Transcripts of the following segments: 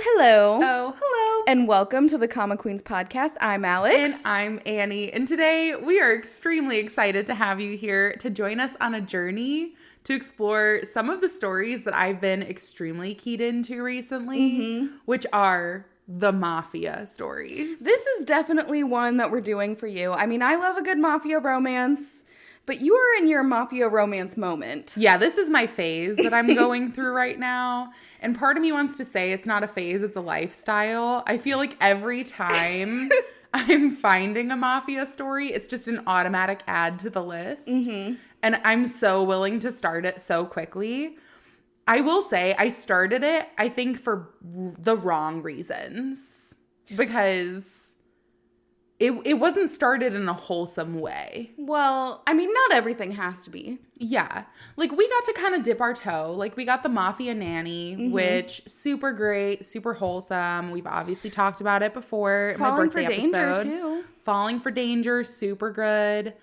Hello. Oh, hello. And welcome to the Comic Queens podcast. I'm Alex. And I'm Annie. And today we are extremely excited to have you here to join us on a journey to explore some of the stories that I've been extremely keyed into recently, which are the Mafia stories. This is definitely one that we're doing for you. I mean, I love a good Mafia romance, but you are in your Mafia romance moment. Yeah, this is my phase that I'm going through right now. And part of me wants to say it's not a phase, it's a lifestyle. I feel like every time I'm finding a Mafia story, it's just an automatic add to the list. And I'm so willing to start it so quickly. I will say I started it, I think, for the wrong reasons. Because it wasn't started in a wholesome way. Well, I mean, not everything has to be. Yeah. Like, we got to kind of dip our toe. Like, we got the Mafia Nanny, which super great, super wholesome. We've obviously talked about it before in my birthday episode. Falling for Danger, too. Falling for Danger, super good.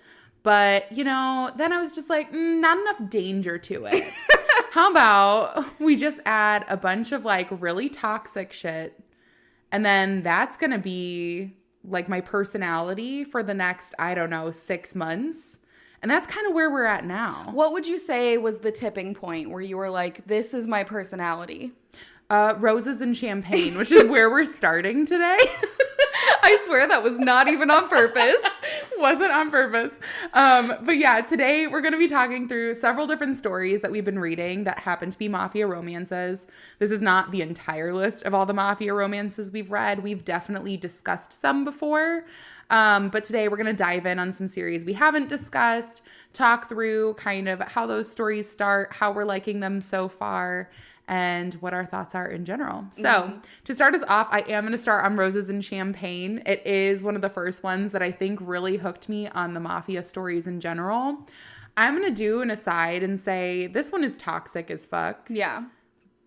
But, you know, then I was just like, not enough danger to it. How about we just add a bunch of, like, really toxic shit, and then that's going to be, like, my personality for the next, 6 months. And that's kind of where we're at now. What would you say was the tipping point where you were like, this is my personality? Roses and champagne, which is where we're starting today. I swear that was not even on purpose. Wasn't on purpose. But yeah, today we're going to be talking through several different stories that we've been reading that happen to be Mafia romances. This is not the entire list of all the Mafia romances we've read. We've definitely discussed some before. But today we're going to dive in on some series we haven't discussed, talk through kind of how those stories start, how we're liking them so far, and what our thoughts are in general. So to start us off, I am going to start on Roses and Champagne. It is one of the first ones that I think really hooked me on the Mafia stories in general. I'm going to do an aside and say this one is toxic as fuck. Yeah.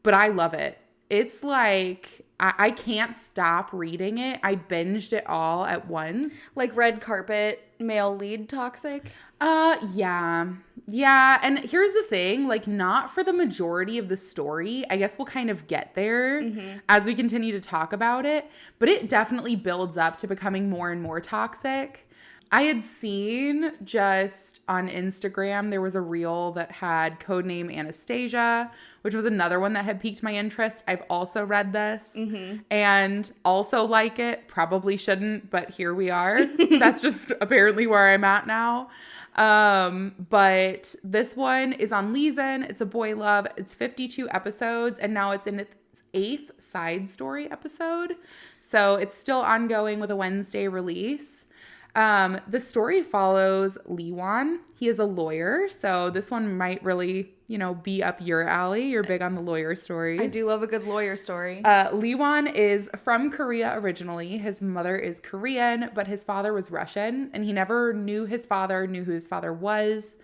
But I love it. It's like, I can't stop reading it. I binged it all at once. Like red carpet, male lead toxic? Yeah. Yeah, and here's the thing, like, not for the majority of the story. I guess we'll kind of get there as we continue to talk about it, but it definitely builds up to becoming more and more toxic. I had seen just on Instagram, there was a reel that had codename Anastasia, which was another one that had piqued my interest. I've also read this and also like it. Probably shouldn't, but here we are. That's just apparently where I'm at now. But this one is on Leeson. It's a boy love. It's 52 episodes, and now it's in its 8th side story episode. So it's still ongoing with a Wednesday release. The story follows Leewan. He is a lawyer, so this one might really, be up your alley. You're big on the lawyer stories. I do love a good lawyer story. Leewan is from Korea originally. His mother is Korean, but his father was Russian, and he never knew who his father was,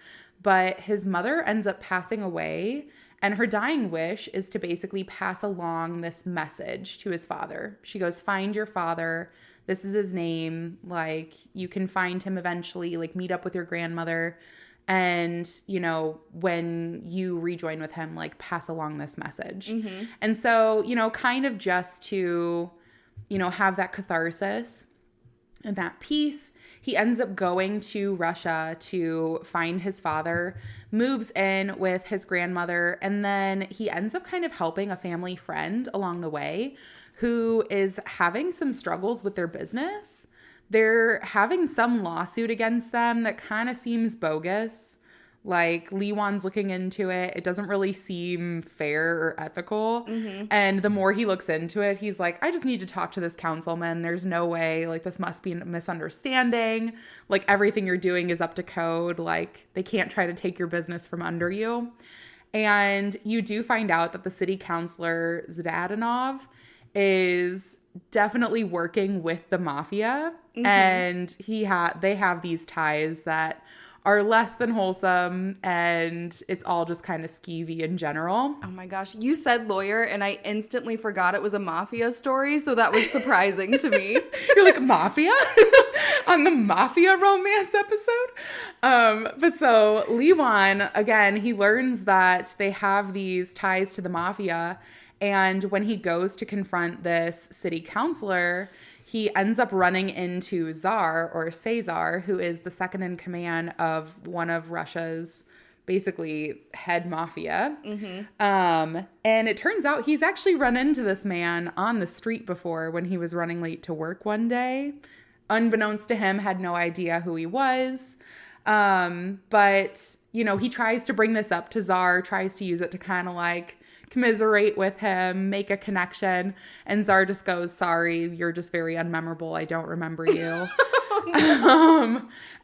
but his mother ends up passing away, and her dying wish is to basically pass along this message to his father. She goes, find your father. This is his name. Like, you can find him eventually, like, meet up with your grandmother. And, when you rejoin with him, like, pass along this message. And so, kind of just to, have that catharsis and that peace, he ends up going to Russia to find his father, moves in with his grandmother, and then he ends up kind of helping a family friend along the way who is having some struggles with their business. They're having some lawsuit against them that kind of seems bogus. Like, Leewan's looking into it. It doesn't really seem fair or ethical. And the more he looks into it, he's like, I just need to talk to this councilman. There's no way. Like, this must be a misunderstanding. Like, everything you're doing is up to code. Like, they can't try to take your business from under you. And you do find out that the city councilor, Zdadanov, is definitely working with the Mafia, and they have these ties that are less than wholesome, and it's all just kind of skeevy in general. Oh my gosh, you said lawyer, and I instantly forgot it was a Mafia story, so that was surprising to me. You're like, Mafia? On the Mafia romance episode? But so Leewan, again, he learns that they have these ties to the Mafia, And when he goes to confront this city councilor, he ends up running into Tsar or Caesar, who is the second in command of one of Russia's basically head mafia. And it turns out he's actually run into this man on the street before when he was running late to work one day. Unbeknownst to him, had no idea who he was. But, you know, he tries to bring this up to Tsar, tries to use it to kind of like commiserate with him, make a connection. And Tsar just goes, sorry, you're just very unmemorable. I don't remember you.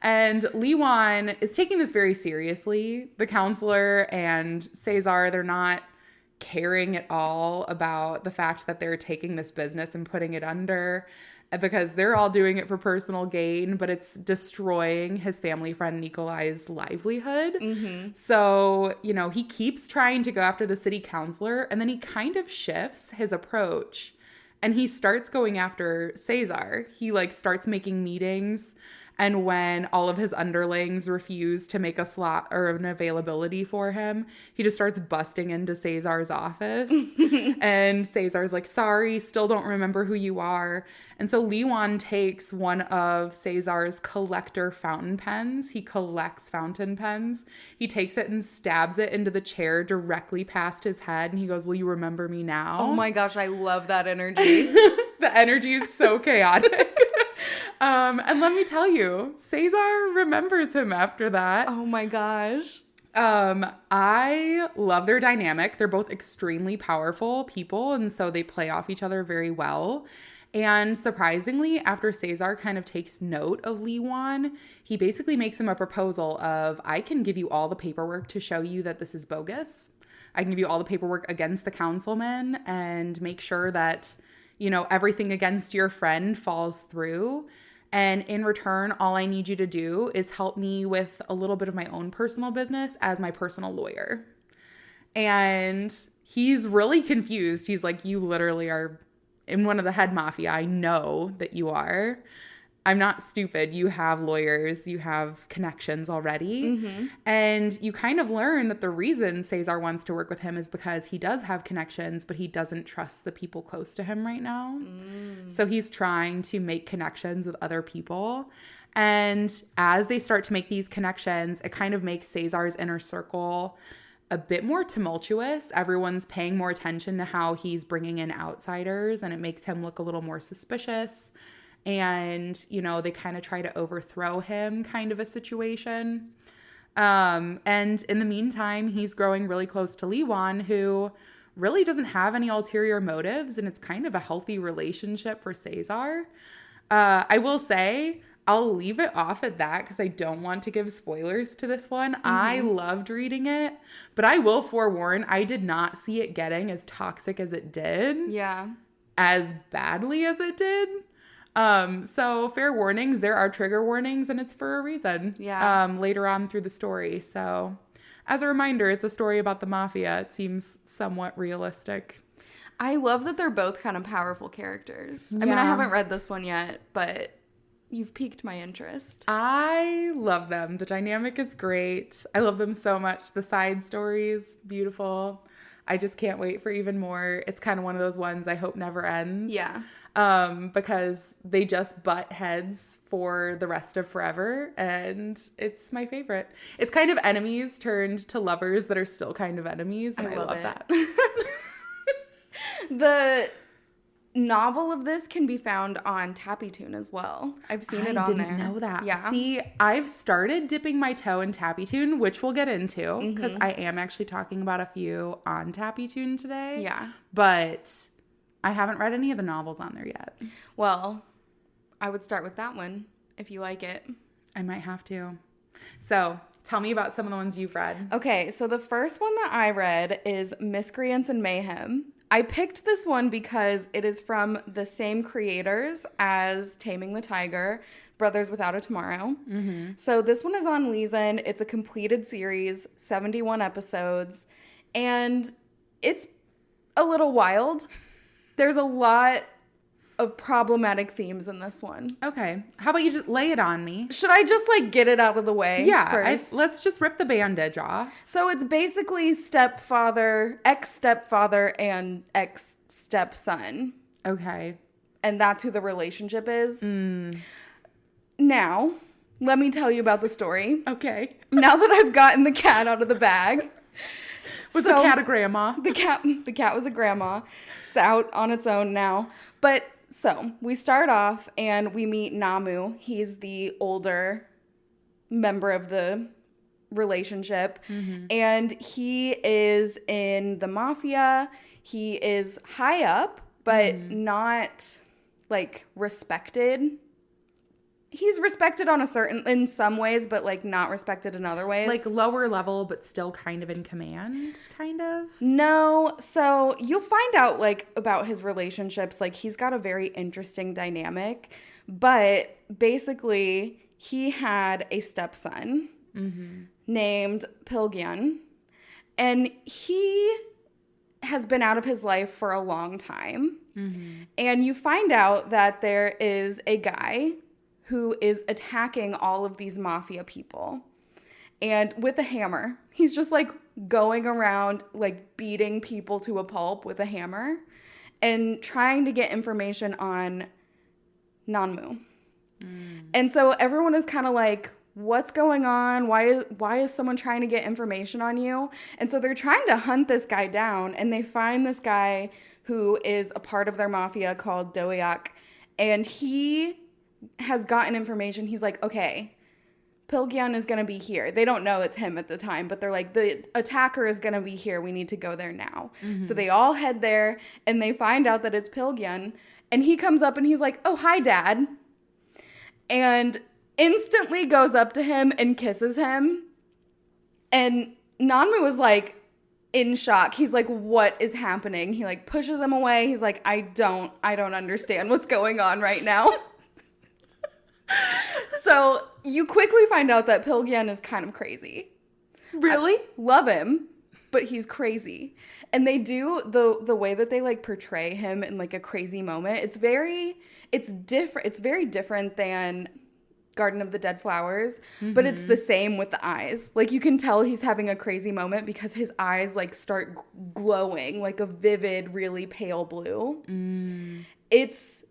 And Li Wan is taking this very seriously. The counselor and Caesar, they're not caring at all about the fact that they're taking this business and putting it under, because they're all doing it for personal gain, but it's destroying his family friend Nikolai's livelihood. So, you know, he keeps trying to go after the city councilor, and then he kind of shifts his approach and he starts going after Caesar. He like starts making meetings, and when all of his underlings refuse to make a slot or an availability for him, he just starts busting into Caesar's office. And Caesar's like, sorry, still don't remember who you are. And so Li Wan takes one of Caesar's collector fountain pens. He collects fountain pens. He takes it and stabs it into the chair directly past his head. And he goes, will you remember me now? Oh my gosh, I love that energy. The energy is so chaotic. And let me tell you, Caesar remembers him after that. Oh my gosh. I love their dynamic. They're both extremely powerful people, and so they play off each other very well. And surprisingly, after Caesar kind of takes note of Li Wan, he basically makes him a proposal of, I can give you all the paperwork to show you that this is bogus. I can give you all the paperwork against the councilman and make sure that, you know, everything against your friend falls through. And in return, all I need you to do is help me with a little bit of my own personal business as my personal lawyer. And he's really confused. He's like, you literally are in one of the head mafia. I know that you are. I'm not stupid. You have lawyers. You have connections already. And you kind of learn that the reason Caesar wants to work with him is because he does have connections, but he doesn't trust the people close to him right now. So he's trying to make connections with other people. And as they start to make these connections, it kind of makes Caesar's inner circle a bit more tumultuous. Everyone's paying more attention to how he's bringing in outsiders, and it makes him look a little more suspicious. And, you know, they kind of try to overthrow him, kind of a situation. And in the meantime, he's growing really close to Li Wan, who really doesn't have any ulterior motives, and it's kind of a healthy relationship for Caesar. I will say, I'll leave it off at that because I don't want to give spoilers to this one. I loved reading it, but I will forewarn, I did not see it getting as toxic as it did. Yeah. As badly as it did. So fair warnings, there are trigger warnings, and it's for a reason. Yeah. Later on through the story. So as a reminder, it's a story about the mafia. It seems somewhat realistic. I love that they're both kind of powerful characters. I mean, I haven't read this one yet, but you've piqued my interest. I love them. The dynamic is great. I love them so much. The side stories, beautiful. I just can't wait for even more. It's kind of one of those ones I hope never ends. Yeah. Because they just butt heads for the rest of forever, and it's my favorite. It's kind of enemies turned to lovers that are still kind of enemies, and I love that. The novel of this can be found on TappyToon as well. I've seen it on there. I didn't know that. Yeah. See, I've started dipping my toe in TappyToon, which we'll get into, because I am actually talking about a few on TappyToon today. Yeah. But I haven't read any of the novels on there yet. Well, I would start with that one if you like it. I might have to. So tell me about some of the ones you've read. Okay, so the first one that I read is Miscreants and Mayhem. I picked this one because it is from the same creators as Taming the Tiger, Brothers Without a Tomorrow. So this one is on Leeson. It's a completed series, 71 episodes, and it's a little wild. There's a lot of problematic themes in this one. Okay. How about you just lay it on me? Should I just like get it out of the way? Yeah. First? Let's just rip the bandage off. So it's basically stepfather, ex-stepfather, and ex-stepson. Okay. And that's who the relationship is. Now, let me tell you about the story. Okay. Now that I've gotten the cat out of the bag. Was the cat a grandma? The cat was a grandma. It's out on its own now. But so we start off and we meet Namu. He's the older member of the relationship. And he is in the mafia. He is high up, but not like respected. He's respected in some ways, but like not respected in other ways. Like lower level, but still kind of in command, kind of? No. So you'll find out like about his relationships. Like he's got a very interesting dynamic, but basically he had a stepson named Pilgyan, and he has been out of his life for a long time. And you find out that there is a guy who is attacking all of these mafia people. And with a hammer. He's just like going around like beating people to a pulp with a hammer and trying to get information on Nanmu. And so everyone is kind of like, what's going on? Why is someone trying to get information on you? And so they're trying to hunt this guy down, and they find this guy who is a part of their mafia called Doyak, and he has gotten information. He's like, okay, Pilgyan is going to be here. They don't know it's him at the time, but they're like, the attacker is going to be here. We need to go there now. So they all head there, and they find out that it's Pilgyan, and he comes up and he's like, oh, hi, Dad. And instantly goes up to him and kisses him. And Nanmu was like in shock. He's like, what is happening? He like pushes him away. He's like, I don't understand what's going on right now. So you quickly find out that Pilgyan is kind of crazy. Really? I love him, but he's crazy. And they do the way that they like portray him in like a crazy moment. It's very different than Garden of the Dead Flowers, but it's the same with the eyes. Like you can tell he's having a crazy moment because his eyes like start glowing like a vivid, really pale blue. It's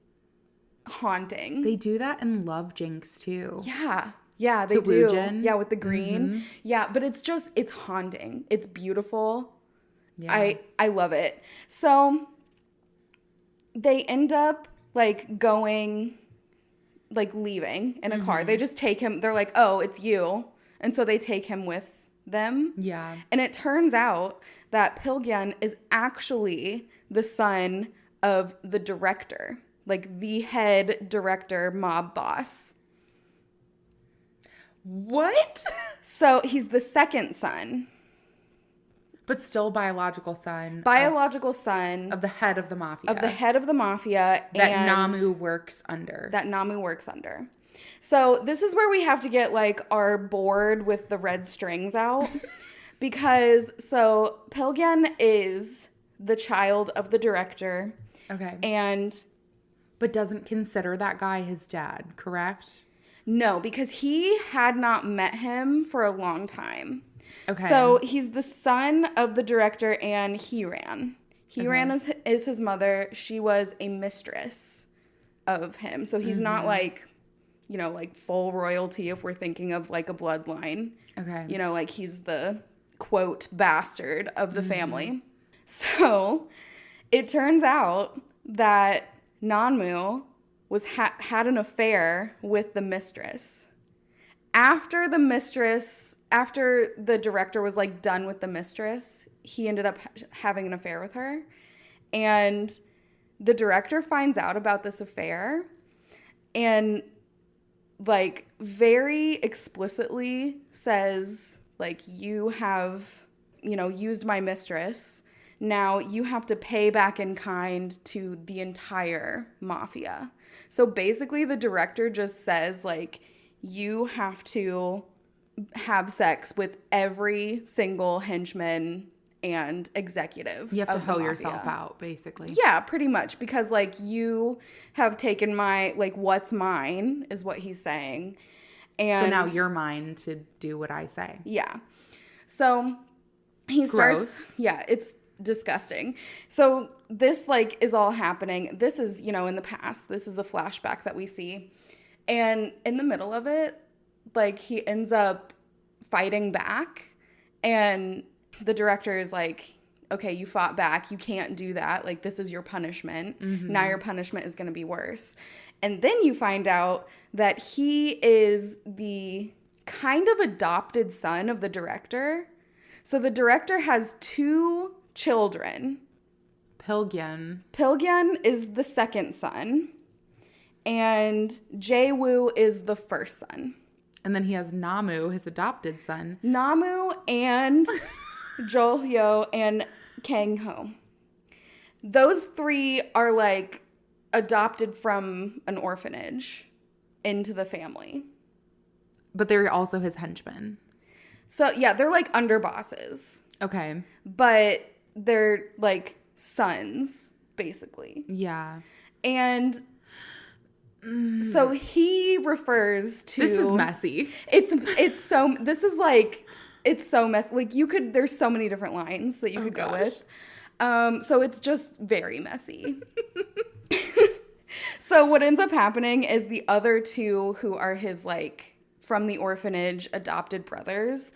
haunting. They do that in Love Jinx too. Yeah, they do. Yeah, with the green. Yeah, but it's haunting. It's beautiful. Yeah. I love it. So they end up like going, like leaving in a car. They just take him. They're like, oh, it's you. And so they take him with them. Yeah. And it turns out that Pilgyan is actually the son of the director, like the head director mob boss. What? So he's the second son. But still biological son. Biological son. Of the head of the mafia. Of the head of the mafia. That Namu works under. So this is where we have to get like our board with the red strings out. Because so Pilgyan is the child of the director. Okay. But doesn't consider that guy his dad, correct? No, because he had not met him for a long time. Okay. So he's the son of the director and Hiran. Hiran is his mother. She was a mistress of him. So he's not like, like full royalty if we're thinking of like a bloodline. Okay. Like he's the quote bastard of the family. So it turns out that Nanmu had an affair with the mistress. After the director was like done with the mistress, he ended up having an affair with her. And the director finds out about this affair and like very explicitly says like, you have, used my mistress. Now you have to pay back in kind to the entire mafia. So basically the director just says like, you have to have sex with every single henchman and executive. You have to of the hoe mafia. yourself out, basically. Yeah, pretty much. Because, like, you have taken my, like, what's mine is what he's saying. And so now you're mine to do what I say. Yeah. So he starts. Gross. Yeah, it's disgusting. So this, like, is all happening. This is, you know, in the past. This is a flashback that we see. And in the middle of it, like, he ends up fighting back. And the director is like, okay, you fought back. You can't do that. Like, this is your punishment. Mm-hmm. Now your punishment is going to be worse. And then you find out that he is the kind of adopted son of the director. So the director has 2 children. Pilgyan is the second son. And Jae-woo is the first son. And then he has Namu, his adopted son. Namu and Jol-hyo and Kang-ho. Those 3 are, like, adopted from an orphanage into the family. But they're also his henchmen. So, yeah, they're, like, underbosses. Okay. But they're, like, sons, basically. Yeah. And so he refers to... This is messy. It's so... This is, like... It's so messy. Like, you could... There's so many different lines that you could go with. So it's just very messy. So what ends up happening is the other 2 who are his, like, from the orphanage adopted brothers,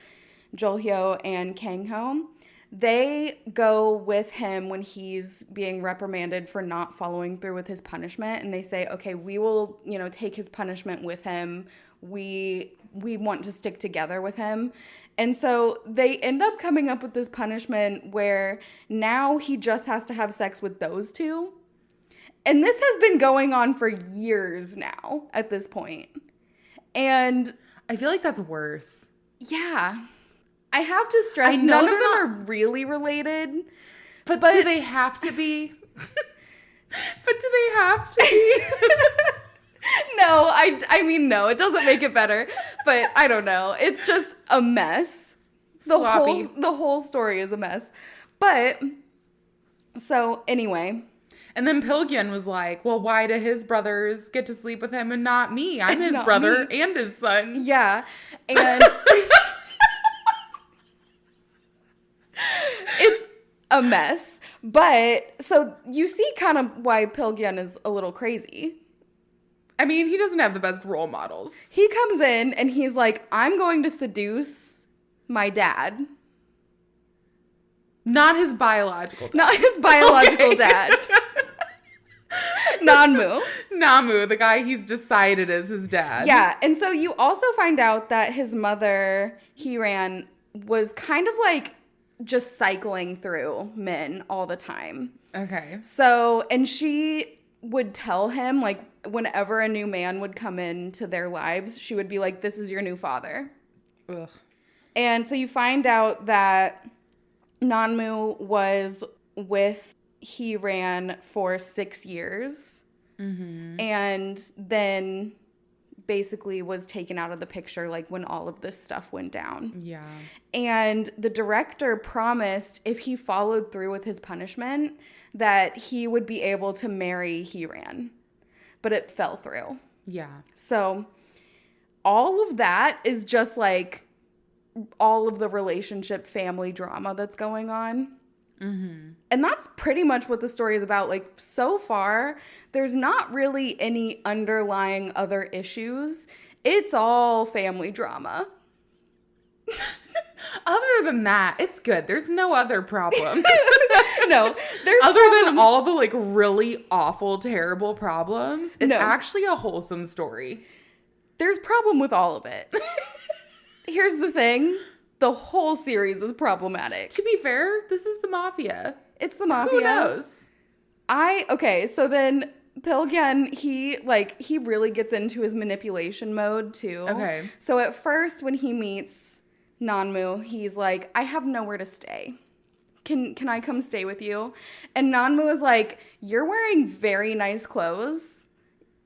Jol-hyo and Kang-ho, they go with him when he's being reprimanded for not following through with his punishment. And they say, okay, we will, you know, take his punishment with him. We want to stick together with him. And so they end up coming up with this punishment where now he just has to have sex with those 2. And this has been going on for years now at this point. And I feel like that's worse. yeah, I have to stress, none of them are really related. But do they have to be? But do they have to be? No, I mean, no, it doesn't make it better. But I don't know. It's just a mess. Sloppy. The whole story is a mess. But, so anyway. And then Pilgyan was like, well, why do his brothers get to sleep with him and not me? I'm his brother and his son. Yeah. And it's a mess. But, so you see kind of why Pilgyan is a little crazy. I mean, he doesn't have the best role models. He comes in and he's like, I'm going to seduce my dad. Not his biological dad. Not his biological dad. Namu, the guy he's decided is his dad. Yeah, and so you also find out that his mother, Hiran, was kind of like just cycling through men all the time. Okay. So, and she would tell him, like, whenever a new man would come into their lives, she would be like, this is your new father. Ugh. And so you find out that Nanmu was with Hiran for 6 years. Mm-hmm. And then basically was taken out of the picture, like, when all of this stuff went down. Yeah. And the director promised if he followed through with his punishment that he would be able to marry Hiran. But it fell through. Yeah. So all of that is just like all of the relationship family drama that's going on. Mm-hmm. And that's pretty much what the story is about. Like, so far, there's not really any underlying other issues. It's all family drama. Other than that, it's good. There's no other problems. No, there's other problems. than all the, like, really awful, terrible problems. It's actually a wholesome story. There's problem with all of it. Here's the thing. The whole series is problematic. To be fair, this is the Mafia. It's the Mafia. Who knows? Okay, so then Pilgyan, he really gets into his manipulation mode too. Okay. So at first when he meets Nanmu, he's like, I have nowhere to stay. Can I come stay with you? And Nanmu is like, you're wearing very nice clothes.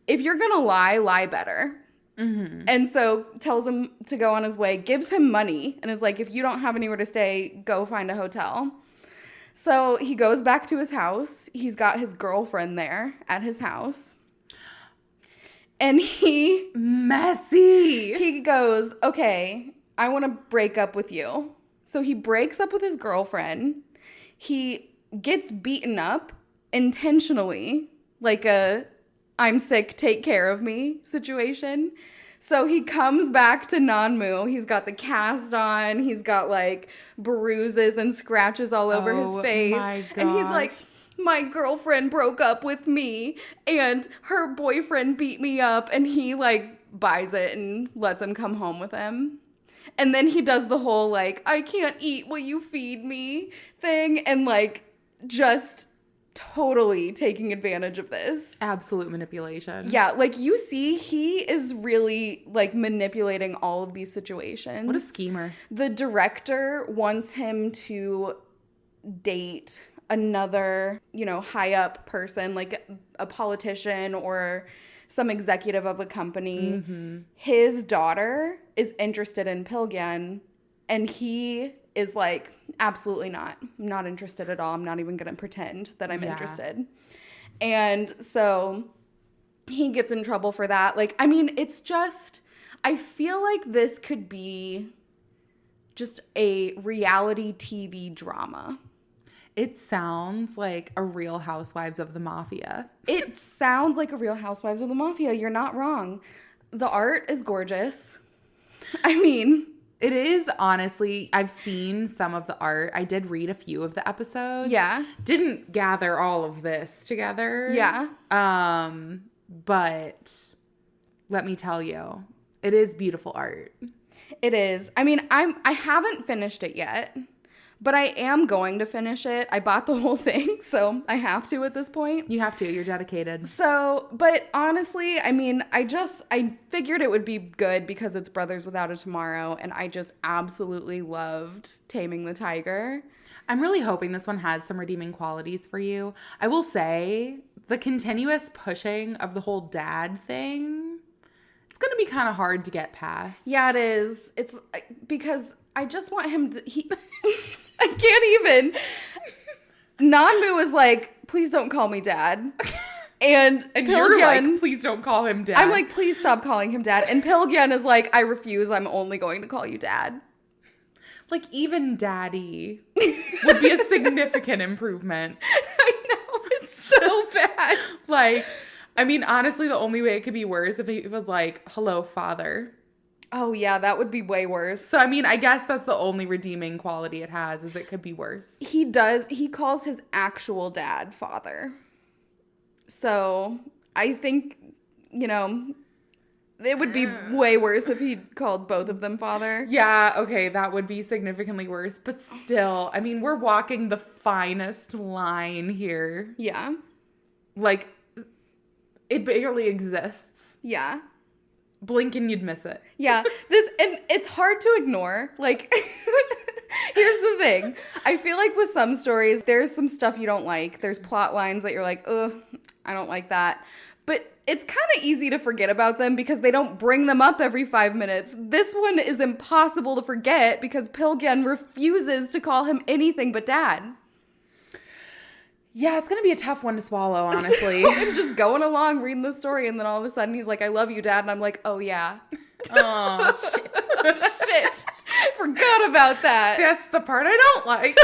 If you're gonna lie better. Mm-hmm. And so tells him to go on his way, gives him money, and is like, if you don't have anywhere to stay, go find a hotel. So he goes back to his house. He's got his girlfriend there at his house. And Messy. He goes, okay, I want to break up with you. So he breaks up with his girlfriend. He gets beaten up intentionally, like a I'm sick, take care of me situation. So he comes back to Nanmu. He's got the cast on. He's got like bruises and scratches all over his face. My gosh. And he's like, my girlfriend broke up with me and her boyfriend beat me up. And he like buys it and lets him come home with him. And then he does the whole like, I can't eat, will you feed me thing? And like just totally taking advantage of this. Absolute manipulation. Yeah, like you see, he is really like manipulating all of these situations. What a schemer. The director wants him to date another, high up person, like a politician or some executive of a company. Mm-hmm. His daughter is interested in Pilgyan, and he is like, absolutely not. I'm not interested at all. I'm not even going to pretend that I'm interested. And so he gets in trouble for that. Like, I mean, it's just, I feel like this could be just a reality TV drama. It sounds like a Real Housewives of the Mafia. It sounds like a Real Housewives of the Mafia. You're not wrong. The art is gorgeous. I mean, it is, honestly. I've seen some of the art. I did read a few of the episodes. Yeah. Didn't gather all of this together. Yeah. But let me tell you, it is beautiful art. It is. I mean, I haven't finished it yet, but I am going to finish it. I bought the whole thing, so I have to at this point. You have to. You're dedicated. So, but honestly, I mean, I figured it would be good because it's Brothers Without a Tomorrow, and I just absolutely loved Taming the Tiger. I'm really hoping this one has some redeeming qualities for you. I will say, the continuous pushing of the whole dad thing, it's going to be kind of hard to get past. Yeah, it is. It's because I just want him to... I can't even. Nanmu is like, please don't call me dad. And you're like, please don't call him dad. I'm like, please stop calling him dad. And Pilgyan is like, I refuse. I'm only going to call you dad. Like, even daddy would be a significant improvement. I know. It's so bad. Like, I mean, honestly, the only way it could be worse if it was like, hello, father. Oh, yeah, that would be way worse. So, I mean, I guess that's the only redeeming quality it has, is it could be worse. He calls his actual dad father. So, I think, it would be way worse if he called both of them father. Yeah, okay, that would be significantly worse. But still, I mean, we're walking the finest line here. Yeah. Like, it barely exists. Yeah. Blink and you'd miss it. Yeah. And it's hard to ignore. Like, here's the thing. I feel like with some stories, there's some stuff you don't like. There's plot lines that you're like, ugh, I don't like that. But it's kind of easy to forget about them because they don't bring them up every 5 minutes. This one is impossible to forget because Pilgyan refuses to call him anything but dad. Yeah, it's going to be a tough one to swallow, honestly. So I'm just going along reading the story, and then all of a sudden he's like, I love you, Dad. And I'm like, oh, yeah. Oh, shit. Shit. Forgot about that. That's the part I don't like.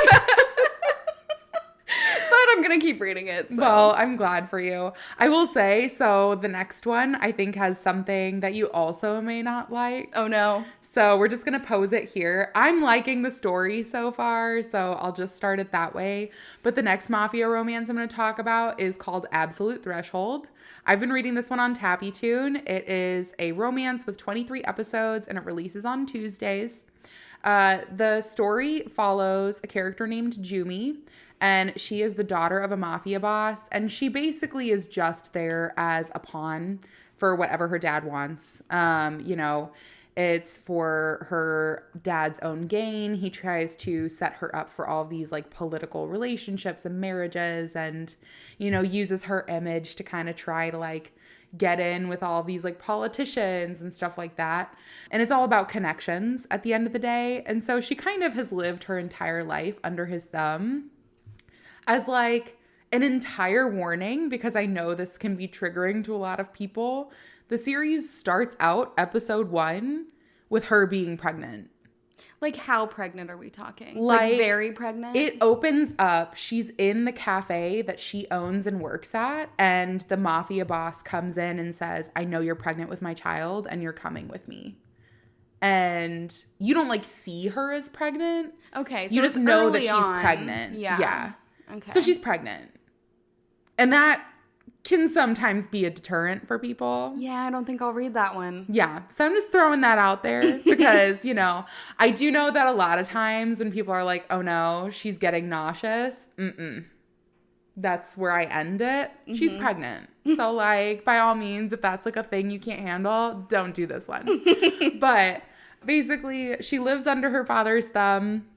But I'm going to keep reading it. So. Well, I'm glad for you. I will say, so the next one, I think, has something that you also may not like. Oh, no. So we're just going to pose it here. I'm liking the story so far, so I'll just start it that way. But the next Mafia romance I'm going to talk about is called Absolute Threshold. I've been reading this one on TappyToon. It is a romance with 23 episodes, and it releases on Tuesdays. The story follows a character named Jumi, and she is the daughter of a mafia boss, and she basically is just there as a pawn for whatever her dad wants. It's for her dad's own gain. He tries to set her up for all these like political relationships and marriages, and, uses her image to kind of try to like get in with all these like politicians and stuff like that. And it's all about connections at the end of the day. And so she kind of has lived her entire life under his thumb. as like an entire warning, because I know this can be triggering to a lot of people. The series starts out episode 1 with her being pregnant. Like, how pregnant are we talking? Like very pregnant? It opens up. She's in the cafe that she owns and works at. And the mafia boss comes in and says, I know you're pregnant with my child and you're coming with me. And you don't like see her as pregnant. Okay. So you just know that she's on. pregnant. Yeah. Okay. So she's pregnant. And that can sometimes be a deterrent for people. Yeah, I don't think I'll read that one. Yeah. So I'm just throwing that out there because, you know, I do know that a lot of times when people are like, oh no, she's getting nauseous. That's where I end it. She's pregnant. So like, by all means, if that's like a thing you can't handle, don't do this one. But basically, she lives under her father's thumb.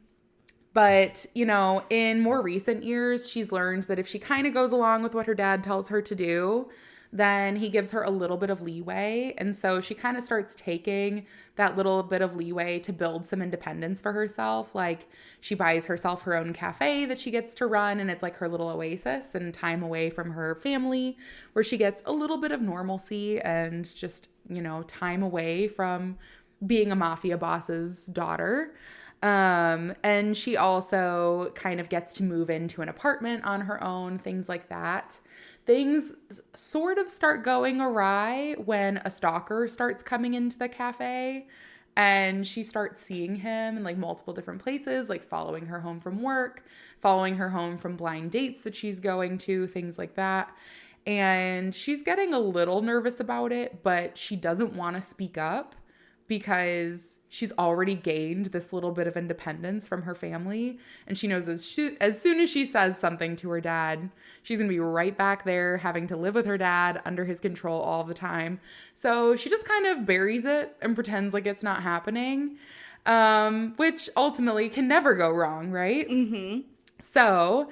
But, you know, in more recent years, she's learned that if she kind of goes along with what her dad tells her to do, then he gives her a little bit of leeway. And so she kind of starts taking that little bit of leeway to build some independence for herself. Like, she buys herself her own cafe that she gets to run, and it's like her little oasis and time away from her family, where she gets a little bit of normalcy and just, you know, time away from being a mafia boss's daughter. And she also kind of gets to move into an apartment on her own, things like that. Things sort of start going awry when a stalker starts coming into the cafe, and she starts seeing him in like multiple different places, like following her home from work, following her home from blind dates that she's going to, things like that. And she's getting a little nervous about it, but she doesn't want to speak up because she's already gained this little bit of independence from her family. And she knows as soon as she says something to her dad, she's going to be right back there having to live with her dad under his control all the time. So she just kind of buries it and pretends like it's not happening, which ultimately can never go wrong, right? So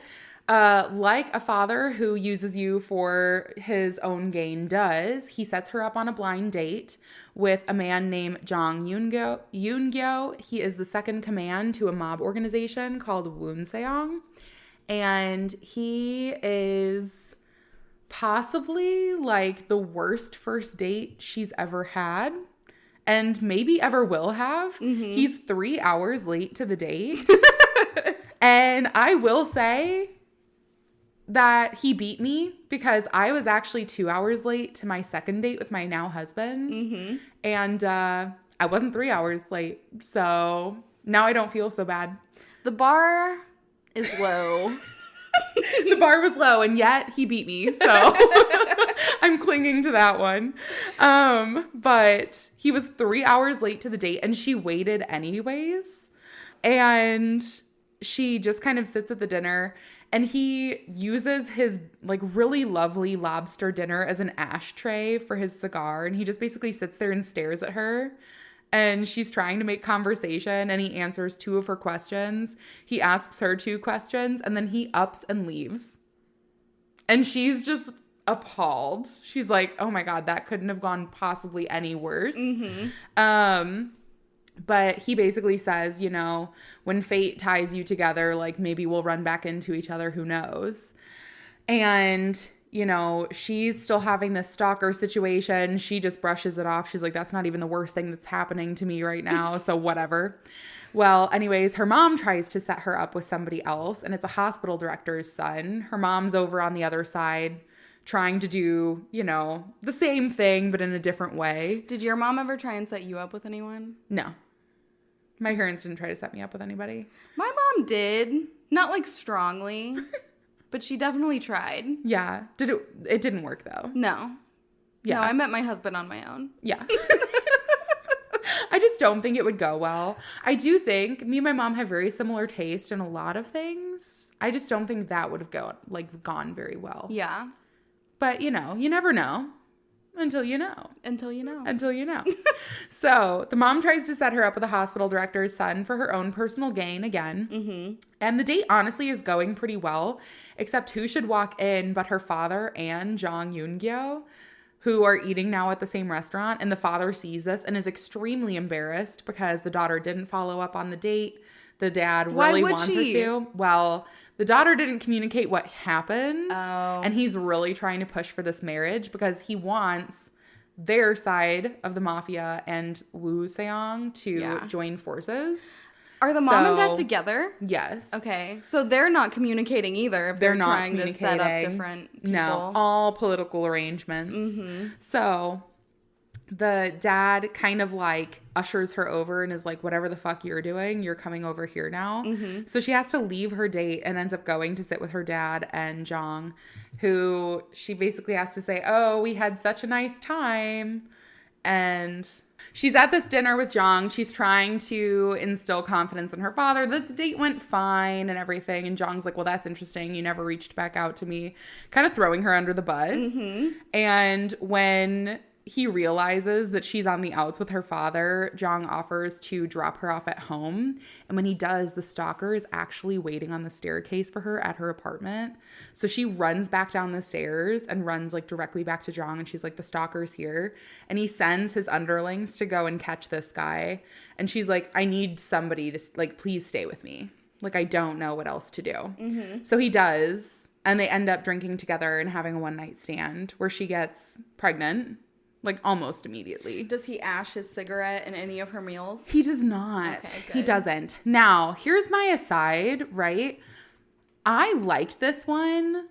like a father who uses you for his own gain does, he sets her up on a blind date with a man named Jang Yoon-gyo. He is the second command to a mob organization called Woonseong. And he is possibly like the worst first date she's ever had and maybe ever will have. He's 3 hours late to the date. And I will say that he beat me because I was actually 2 hours late to my second date with my now husband. And I wasn't 3 hours late. So now I don't feel so bad. The bar is low. The bar was low, and yet he beat me. So I'm clinging to that one. But he was 3 hours late to the date, and she waited anyways. And she just kind of sits at the dinner, and he uses his like really lovely lobster dinner as an ashtray for his cigar. And he just basically sits there and stares at her. And she's trying to make conversation, and he answers 2 of her questions. He asks her 2 questions, and then he ups and leaves. And she's just appalled. She's like, oh my God, that couldn't have gone possibly any worse. But he basically says, you know, when fate ties you together, like maybe we'll run back into each other, who knows? And, you know, she's still having this stalker situation. She just brushes it off. She's like, that's not even the worst thing that's happening to me right now. So whatever. Well, anyways, her mom tries to set her up with somebody else, and it's a hospital director's son. Her mom's over on the other side trying to do, you know, the same thing, but in a different way. Did your mom ever try and set you up with anyone? No. My parents didn't try to set me up with anybody. My mom did. Not like strongly, but she definitely tried. Yeah. It didn't work though. No. Yeah. No, I met my husband on my own. Yeah. I just don't think it would go well. I do think me and my mom have very similar taste in a lot of things. I just don't think that would have gone very well. Yeah. But, you know, you never know. Until you know. Until you know. Until you know. So the mom tries to set her up with a hospital director's son for her own personal gain again. And the date honestly is going pretty well, except who should walk in but her father and Jang Yoon-gyo, who are eating now at the same restaurant. And the father sees this and is extremely embarrassed because the daughter didn't follow up on the date. the dad Why really would wants she? her to. Well, the daughter didn't communicate what happened. Oh. And he's really trying to push for this marriage because he wants their side of the mafia and Woo Seong to join forces. Are the mom and dad together? Yes. Okay. So they're not communicating either if they're not trying to set up different people. No, all political arrangements. So the dad kind of like ushers her over and is like, whatever the fuck you're doing, you're coming over here now. So she has to leave her date and ends up going to sit with her dad and Jong, who she basically has to say, oh, we had such a nice time. And she's at this dinner with Jong. She's trying to instill confidence in her father that the date went fine and everything. And Jong's like, well, that's interesting. You never reached back out to me. Kind of throwing her under the bus. And when he realizes that she's on the outs with her father, Jong offers to drop her off at home. And when he does, the stalker is actually waiting on the staircase for her at her apartment. So she runs back down the stairs and runs like directly back to Jong. And she's like, the stalker's here. And he sends his underlings to go and catch this guy. And she's like, I need somebody to like, please stay with me. Like, I don't know what else to do. So he does. And they end up drinking together and having a one night stand where she gets pregnant. Like, almost immediately. Does he ash his cigarette in any of her meals? He does not. Okay, good. He doesn't. Now, here's my aside, right? I liked this one.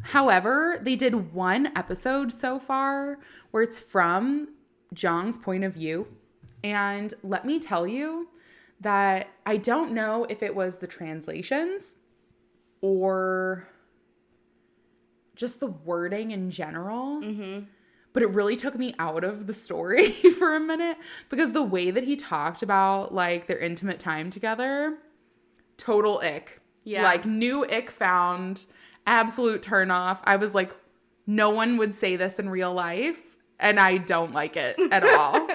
However, they did one episode so far where it's from Jong's point of view. And let me tell you that I don't know if it was the translations or just the wording in general. But it really took me out of the story for a minute because the way that he talked about like their intimate time together, total ick. Yeah. Like new ick found, absolute turn off. I was like, no one would say this in real life and I don't like it at all.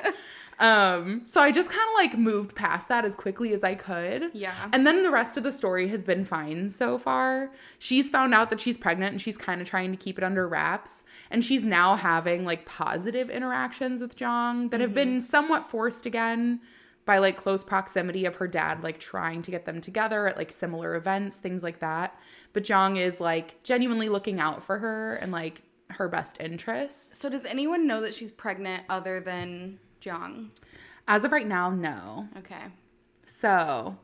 So I just kind of like moved past that as quickly as I could. Yeah. And then the rest of the story has been fine so far. She's found out that she's pregnant and she's kind of trying to keep it under wraps. And she's now having like positive interactions with Jong that have been somewhat forced again by like close proximity of her dad, like trying to get them together at like similar events, things like that. But Jong is like genuinely looking out for her and like her best interests. So does anyone know that she's pregnant other than Jong? As of right now, no. Okay. So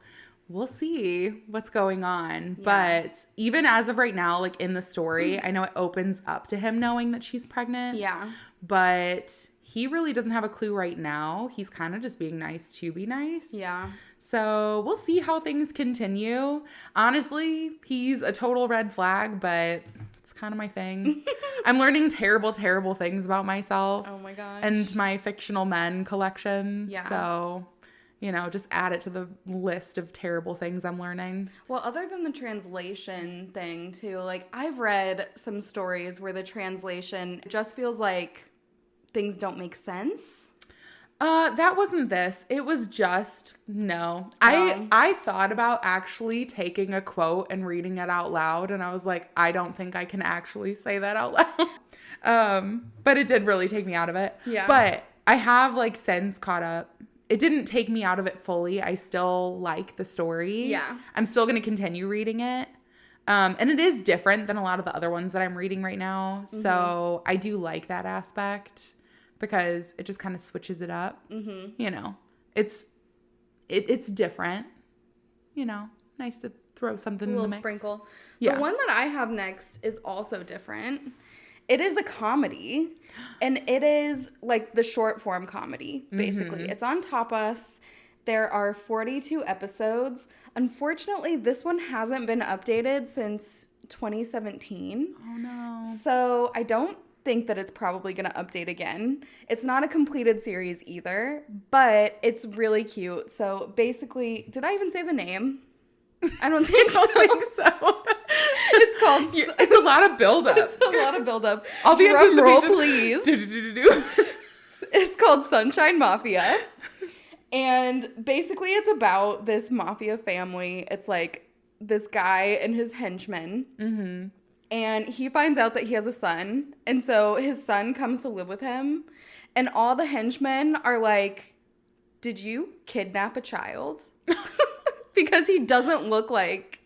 we'll see what's going on. Yeah. But even as of right now, like in the story, I know it opens up to him knowing that she's pregnant. Yeah. But he really doesn't have a clue right now. He's kind of just being nice to be nice. Yeah. So we'll see how things continue. Honestly, he's a total red flag, but it's kind of my thing. I'm learning terrible, terrible things about myself. Oh my gosh. And my fictional men collection. Yeah. So, you know, just add it to the list of terrible things I'm learning. Well, other than the translation thing too, like I've read some stories where the translation just feels like things don't make sense. That wasn't this. It was just, no. I thought about actually taking a quote and reading it out loud, and I was like, I don't think I can actually say that out loud. But it did really take me out of it. Yeah. But I have, like, since caught up. It didn't take me out of it fully. I still like the story. Yeah. I'm still going to continue reading it. And it is different than a lot of the other ones that I'm reading right now. So I do like that aspect, because it just kind of switches it up. You know, it's different. You know, nice to throw something in the mix. A little sprinkle. Yeah. The one that I have next is also different. It is a comedy, and it is like the short form comedy, basically. It's on Top Us. There are 42 episodes. Unfortunately, this one hasn't been updated since 2017. Oh, no. So I don't think that it's probably going to update again. It's not a completed series either, but it's really cute. So basically, did I even say the name? I don't think so. It's called... It's a lot of buildup. It's a lot of buildup. All the Drum roll, anticipation. please. It's called Sunshine Mafia. And basically, it's about this mafia family. It's like this guy and his henchmen. And he finds out that he has a son. And so his son comes to live with him. And all the henchmen are like, did you kidnap a child? because he doesn't look like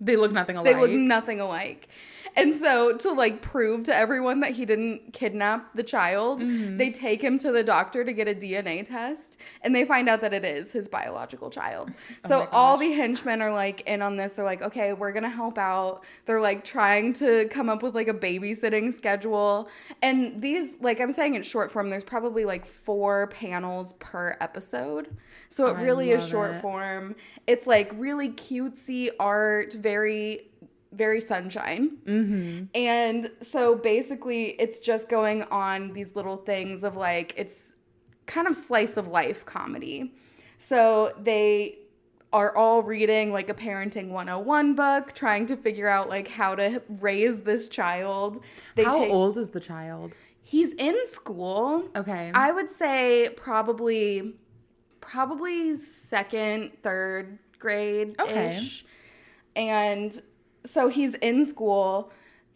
They look nothing alike. They look nothing alike. And so to like prove to everyone that he didn't kidnap the child, they take him to the doctor to get a DNA test, and they find out that it is his biological child. So all the henchmen are like in on this. They're like, okay, we're going to help out. They're like trying to come up with like a babysitting schedule. And these, like I'm saying in short form, there's probably like 4 panels per episode. So it really is short form. It's like really cutesy art, very sunshine. And so basically it's just going on these little things of like, it's kind of slice of life comedy. So they are all reading like a parenting 101 book, trying to figure out like how to raise this child. How old is the child? He's in school. Okay. I would say probably 2nd, 3rd grade-ish. Okay. And so he's in school.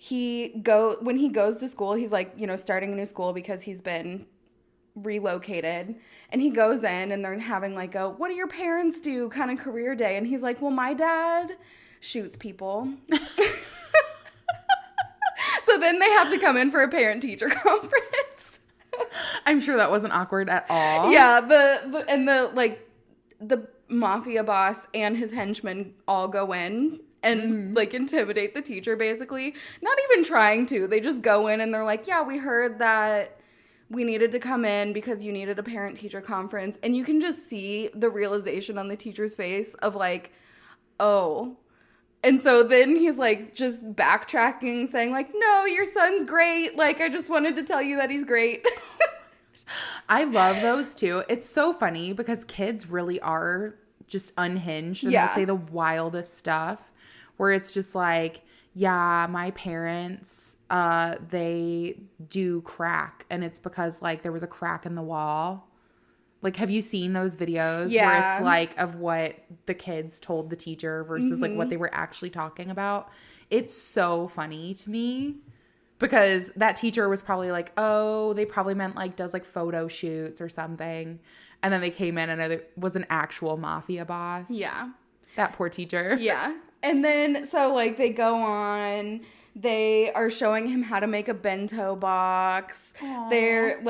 When he goes to school, he's like, starting a new school because he's been relocated. And he goes in and they're having like a, what do your parents do kind of career day. And he's like, well, my dad shoots people. So then they have to come in for a parent-teacher conference. I'm sure that wasn't awkward at all. Yeah, the mafia boss and his henchmen all go in and like intimidate the teacher, basically. Not even trying to. They just go in and they're like, yeah, we heard that we needed to come in because you needed a parent-teacher conference. And you can just see the realization on the teacher's face of like, oh. And so then he's like just backtracking, saying like, no, your son's great. Like, I just wanted to tell you that he's great. I love those too. It's so funny because kids really are just unhinged and they say the wildest stuff where it's just like, yeah, my parents, they do crack, and it's because like there was a crack in the wall. Like, have you seen those videos where it's like of what the kids told the teacher versus like what they were actually talking about? It's so funny to me. Because that teacher was probably like, oh, they probably meant like does like photo shoots or something. And then they came in and it was an actual mafia boss. Yeah. That poor teacher. Yeah. And then so like they go on, they are showing him how to make a bento box. They're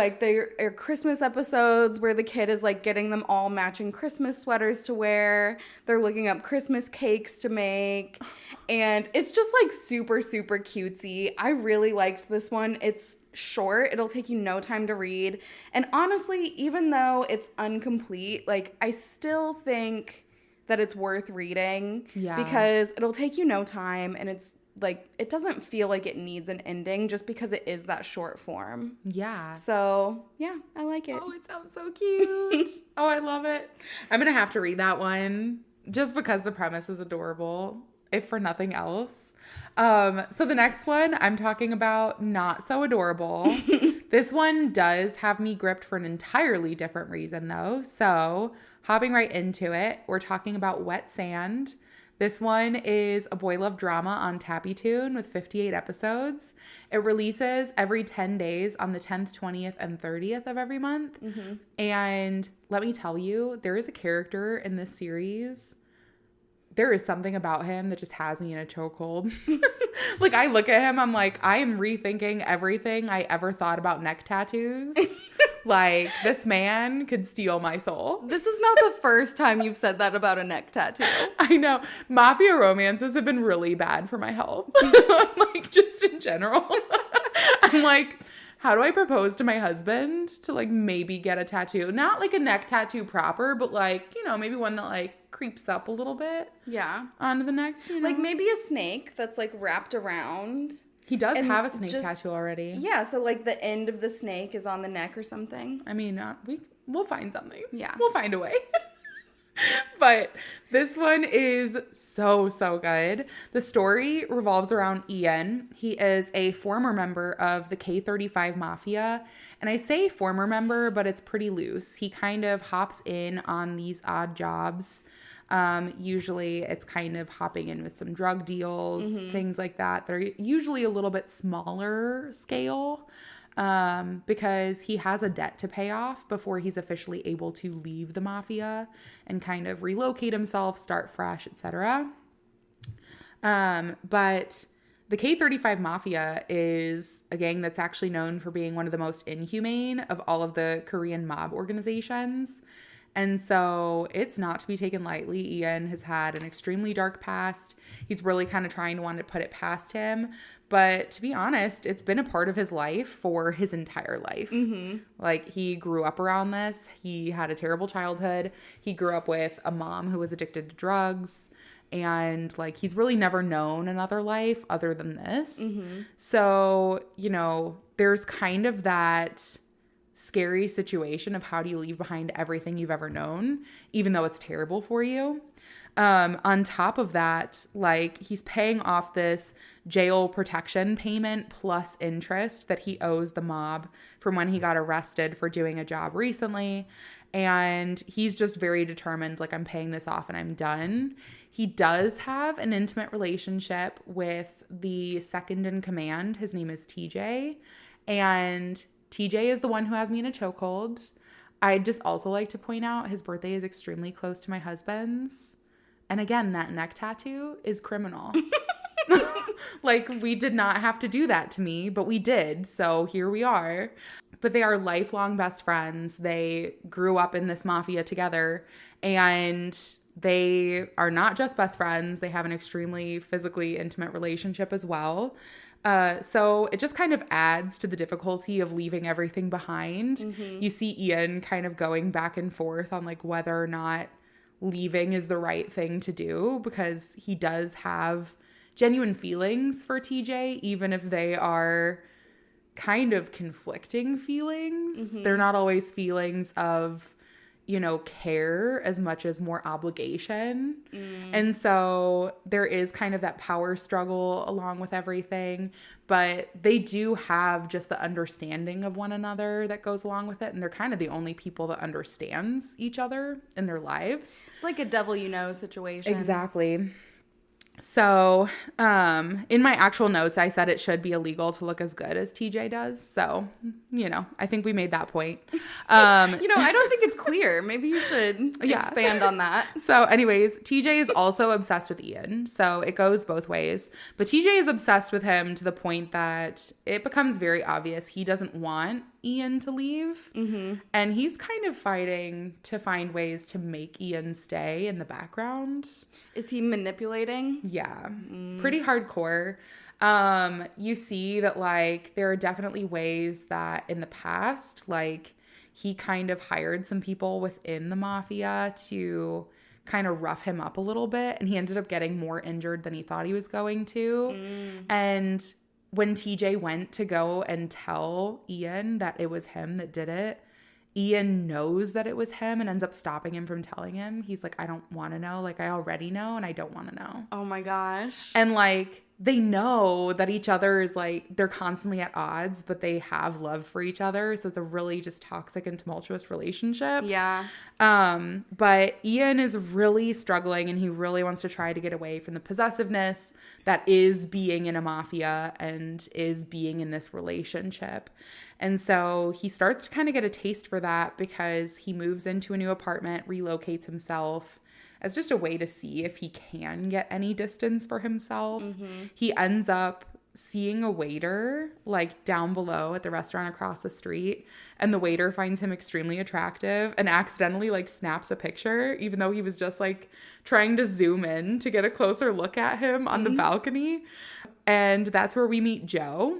Christmas episodes where the kid is like getting them all matching Christmas sweaters to wear. They're looking up Christmas cakes to make. And it's just like super, super cutesy. I really liked this one. It's short. It'll take you no time to read. And honestly, even though it's incomplete, like I still think that it's worth reading. Yeah. Because it'll take you no time, and it's like, it doesn't feel like it needs an ending just because it is that short form. Yeah. So, yeah, I like it. Oh, it sounds so cute. Oh, I love it. I'm going to have to read that one just because the premise is adorable, if for nothing else. So the next one I'm talking about, not so adorable. This one does have me gripped for an entirely different reason, though. So hopping right into it, we're talking about Wet Sand. This one is a boy love drama on Tappytoon with 58 episodes. It releases every 10 days on the 10th, 20th, and 30th of every month. And let me tell you, there is a character in this series. There is something about him that just has me in a chokehold. Like, I look at him, I'm like, I am rethinking everything I ever thought about neck tattoos. Like, this man could steal my soul. This is not the first time you've said that about a neck tattoo. I know. Mafia romances have been really bad for my health. Like, just in general. I'm like, how do I propose to my husband to, like, maybe get a tattoo? Not, like, a neck tattoo proper, but, like, maybe one that, like, creeps up a little bit. Yeah. Onto the neck, Like, maybe a snake that's, like, wrapped around. He does have a snake tattoo already. Yeah, so like the end of the snake is on the neck or something. I mean, we'll find something. Yeah. We'll find a way. But this one is so, so good. The story revolves around Ian. He is a former member of the K-35 Mafia. And I say former member, but it's pretty loose. He kind of hops in on these odd jobs. Usually it's kind of hopping in with some drug deals, things like that. They're usually a little bit smaller scale. because he has a debt to pay off before he's officially able to leave the mafia and kind of relocate himself, start fresh, etc. But the K-35 Mafia is a gang that's actually known for being one of the most inhumane of all of the Korean mob organizations. And so it's not to be taken lightly. Ian has had an extremely dark past. He's really kind of trying to want to put it past him. But to be honest, it's been a part of his life for his entire life. Mm-hmm. Like, he grew up around this. He had a terrible childhood. He grew up with a mom who was addicted to drugs. And, like, he's really never known another life other than this. Mm-hmm. So, you know, there's kind of that scary situation of how do you leave behind everything you've ever known, even though it's terrible for you. On top of that, like, he's paying off this jail protection payment plus interest that he owes the mob from when he got arrested for doing a job recently. And he's just very determined, like, I'm paying this off and I'm done. He does have an intimate relationship with the second in command. His name is TJ. And TJ is the one who has me in a chokehold. I'd just also like to point out his birthday is extremely close to my husband's. And again, that neck tattoo is criminal. Like, we did not have to do that to me, but we did. So here we are. But they are lifelong best friends. They grew up in this mafia together. And they are not just best friends. They have an extremely physically intimate relationship as well. So it just kind of adds to the difficulty of leaving everything behind. Mm-hmm. You see Ian kind of going back and forth on, like, whether or not leaving is the right thing to do, because he does have genuine feelings for TJ, even if they are kind of conflicting feelings. Mm-hmm. They're not always feelings of, you know, care as much as more obligation. And so there is kind of that power struggle along with everything, but they do have just the understanding of one another that goes along with it. And they're kind of the only people that understands each other in their lives. It's like a devil you know situation. Exactly. So, in my actual notes, I said it should be illegal to look as good as TJ does. So, you know, I think we made that point. You know, I don't think it's clear. Maybe you should expand on that. So anyways, TJ is also obsessed with Ian. So it goes both ways. But TJ is obsessed with him to the point that it becomes very obvious he doesn't want Ian to leave. Mm-hmm. And he's kind of fighting to find ways to make Ian stay in the background. Is he manipulating? Yeah, pretty hardcore. You see that, like, there are definitely ways that in the past, like, he kind of hired some people within the mafia to kind of rough him up a little bit. And he ended up getting more injured than he thought he was going to. And when TJ went to go and tell Ian that it was him that did it, Ian knows that it was him and ends up stopping him from telling him. He's like, I don't want to know. Like, I already know and I don't want to know. Oh my gosh. And, like, they know that each other is, like, they're constantly at odds, but they have love for each other. So it's a really just toxic and tumultuous relationship. Yeah. But Ian is really struggling and he really wants to try to get away from the possessiveness that is being in a mafia and is being in this relationship. And so he starts to kind of get a taste for that because he moves into a new apartment, relocates himself as just a way to see if he can get any distance for himself. Mm-hmm. He ends up seeing a waiter, like, down below at the restaurant across the street, and the waiter finds him extremely attractive and accidentally, like, snaps a picture, even though he was just, like, trying to zoom in to get a closer look at him on the balcony. And that's where we meet Joe.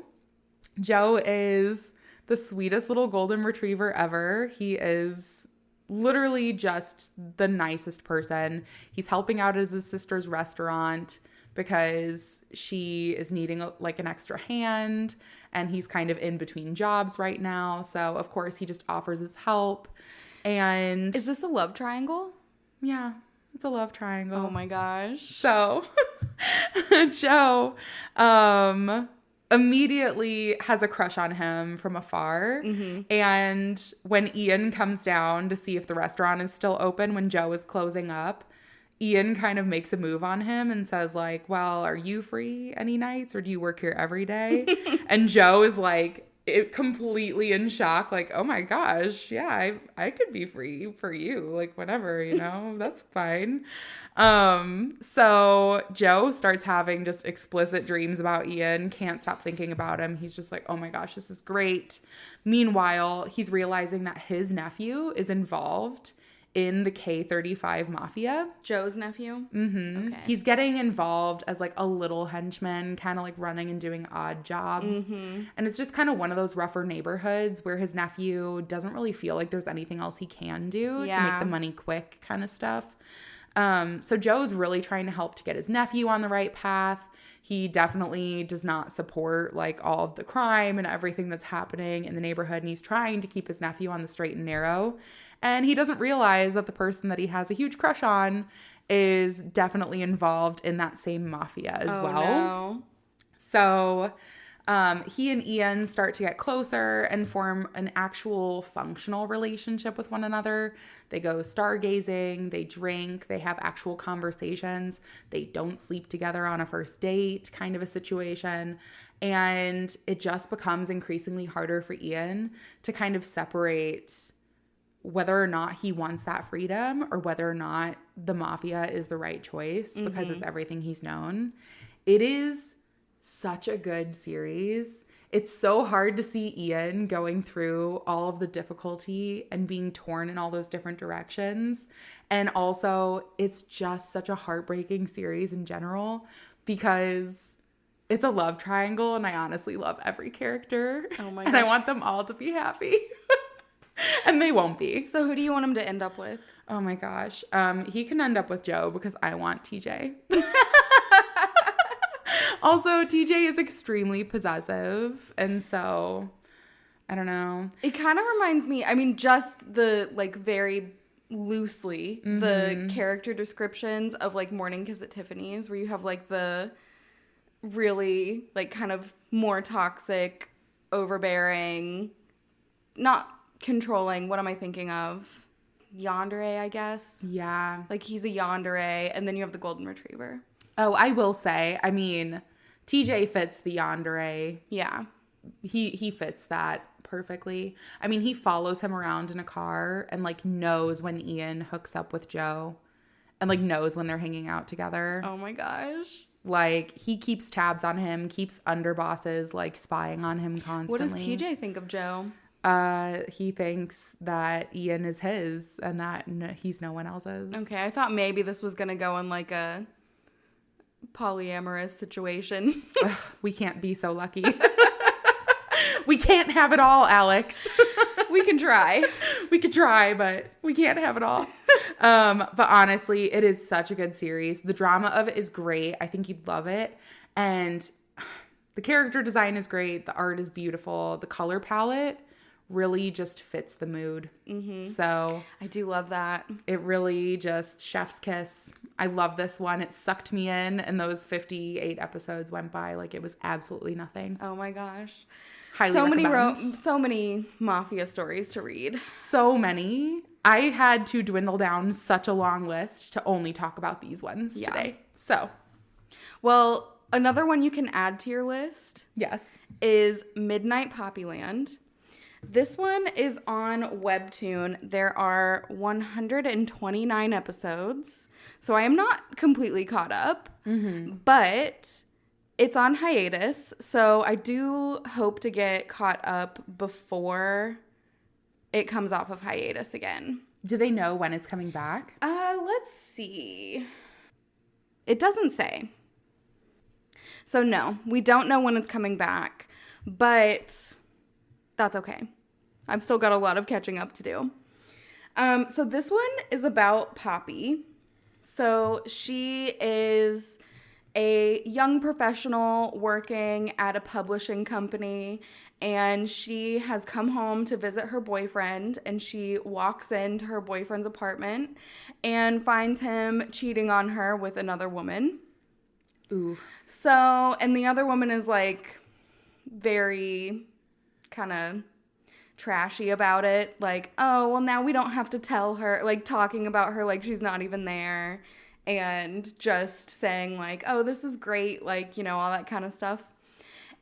Joe is the sweetest little golden retriever ever. He is literally just the nicest person. He's helping out at his sister's restaurant because she is needing, like, an extra hand, and he's kind of in between jobs right now. So of course he just offers his help. And is this a love triangle? Yeah, it's a love triangle. Oh my gosh. So Joe immediately has a crush on him from afar. Mm-hmm. And when Ian comes down to see if the restaurant is still open when Joe is closing up, Ian kind of makes a move on him and says, like, well, are you free any nights or do you work here every day? And Joe is like, it completely in shock, like, oh my gosh, yeah, I could be free for you, like, whatever, you know, that's fine. So Joe starts having just explicit dreams about Ian, can't stop thinking about him. He's just like, oh my gosh, this is great. Meanwhile, he's realizing that his nephew is involved in the K-35 Mafia. Joe's nephew? Mm-hmm. Okay. He's getting involved as like a little henchman, kind of like running and doing odd jobs. Mm-hmm. And it's just kind of one of those rougher neighborhoods where his nephew doesn't really feel like there's anything else he can do to make the money quick kind of stuff. So Joe's really trying to help to get his nephew on the right path. He definitely does not support like all of the crime and everything that's happening in the neighborhood. And he's trying to keep his nephew on the straight and narrow. And he doesn't realize that the person that he has a huge crush on is definitely involved in that same mafia as well. No. So he and Ian start to get closer and form an actual functional relationship with one another. They go stargazing, they drink, they have actual conversations. They don't sleep together on a first date, kind of a situation. And it just becomes increasingly harder for Ian to kind of separate whether or not he wants that freedom or whether or not the mafia is the right choice because it's everything he's known. It is such a good series. It's so hard to see Ian going through all of the difficulty and being torn in all those different directions. And also, it's just such a heartbreaking series in general because it's a love triangle and I honestly love every character. Oh my gosh. And I want them all to be happy. And they won't be. So who do you want him to end up with? Oh my gosh. He can end up with Joe because I want TJ. Also, TJ is extremely possessive. And so, I don't know. It kind of reminds me, I mean, just the, like, very loosely, the character descriptions of, like, Morning Kiss at Tiffany's, where you have, like, the really, like, kind of more toxic, overbearing, not controlling, what am I thinking of? Yandere, I guess. Yeah. Like, he's a yandere, and then you have the golden retriever. Oh, I will say, I mean, TJ fits the yandere. Yeah. He fits that perfectly. I mean, he follows him around in a car and, like, knows when Ian hooks up with Joe and, like, knows when they're hanging out together. Oh, my gosh. Like, he keeps tabs on him, keeps underbosses, like, spying on him constantly. What does TJ think of Joe? He thinks that Ian is his and that he's no one else's. Okay, I thought maybe this was going to go in like a polyamorous situation. Ugh, we can't be so lucky. We can't have it all, Alex. We can try. We could try, but we can't have it all. But honestly, it is such a good series. The drama of it is great. I think you'd love it. And the character design is great. The art is beautiful. The color palette really just fits the mood. So I do love that. it really just chef's kiss. I love this one. It sucked me in and those 58 episodes went by like it was absolutely nothing. Oh my gosh. Highly recommend. So many mafia stories to read. So many. I had to dwindle down such a long list to only talk about these ones today. So, well, another one you can add to your list yes. is Midnight Poppyland. This one is on Webtoon. There are 129 episodes. So I am not completely caught up, but it's on hiatus. So I do hope to get caught up before it comes off of hiatus again. Do they know when it's coming back? Let's see. It doesn't say. So no, we don't know when it's coming back, but that's okay. I've still got a lot of catching up to do. So this one is about Poppy. So she is a young professional working at a publishing company, and she has come home to visit her boyfriend, and she walks into her boyfriend's apartment and finds him cheating on her with another woman. Ooh. So, and the other woman is like very kind of trashy about it. Like, oh, well, now we don't have to tell her, like talking about her like she's not even there. And just saying like, oh, this is great. Like, you know, all that kind of stuff.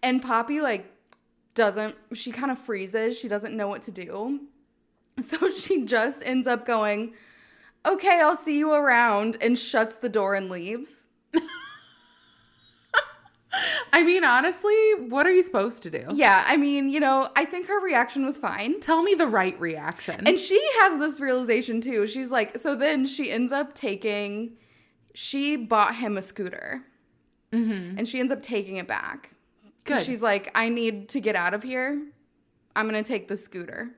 And Poppy like she kind of freezes. She doesn't know what to do. So she just ends up going, okay, I'll see you around, and shuts the door and leaves. I mean, honestly, what are you supposed to do? Yeah, I mean, I think her reaction was fine. Tell me the right reaction. And she has this realization too. She's like, so then she ends up she bought him a scooter. Mm-hmm. And she ends up taking it back. Good. She's like, I need to get out of here. I'm going to take the scooter.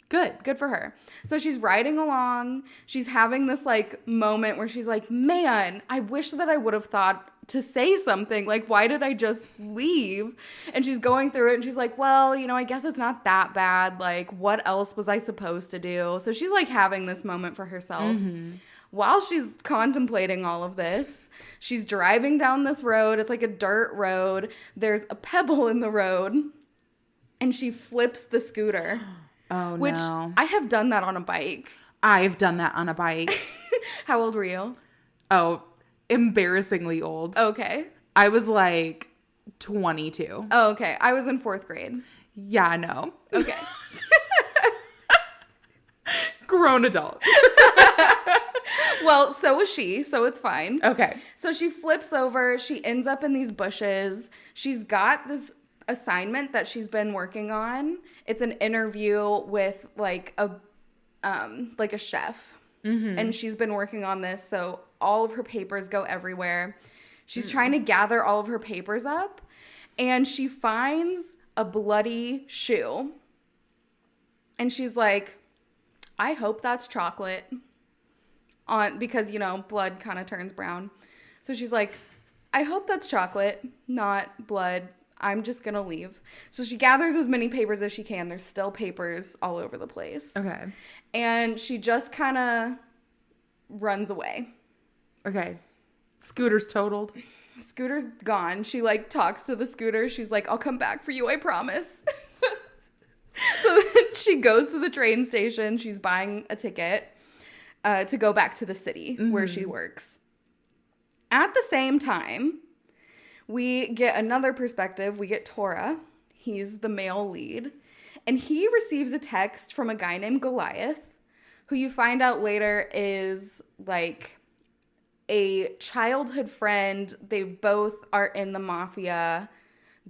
Good for her. So she's riding along. She's having this like moment where she's like, man, I wish that I would have thought to say something. Like, why did I just leave? And she's going through it and she's like, well, I guess it's not that bad. Like, what else was I supposed to do? So she's like having this moment for herself. Mm-hmm. While she's contemplating all of this, she's driving down this road. It's like a dirt road. There's a pebble in the road. And she flips the scooter. Oh, no. Which I have done that on a bike. I've done that on a bike. How old were you? Oh, embarrassingly old. Okay. I was like 22. Oh, okay. I was in 4th grade. Yeah, no. Okay. Grown adult. Well, so was she, so it's fine. Okay. So she flips over. She ends up in these bushes. She's got this assignment that she's been working on. It's an interview with like a chef. Mm-hmm. And she's been working on this, so all of her papers go everywhere. She's trying to gather all of her papers up, and she finds a bloody shoe. And she's like, I hope that's chocolate. Because, blood kind of turns brown. So she's like, I hope that's chocolate, not blood. I'm just going to leave. So she gathers as many papers as she can. There's still papers all over the place. Okay. And she just kind of runs away. Okay. Scooter's totaled. Scooter's gone. She, talks to the scooter. She's like, I'll come back for you, I promise. So then she goes to the train station. She's buying a ticket to go back to the city where she works. At the same time, we get another perspective. We get Tora. He's the male lead. And he receives a text from a guy named Goliath, who you find out later is a childhood friend. They both are in the mafia.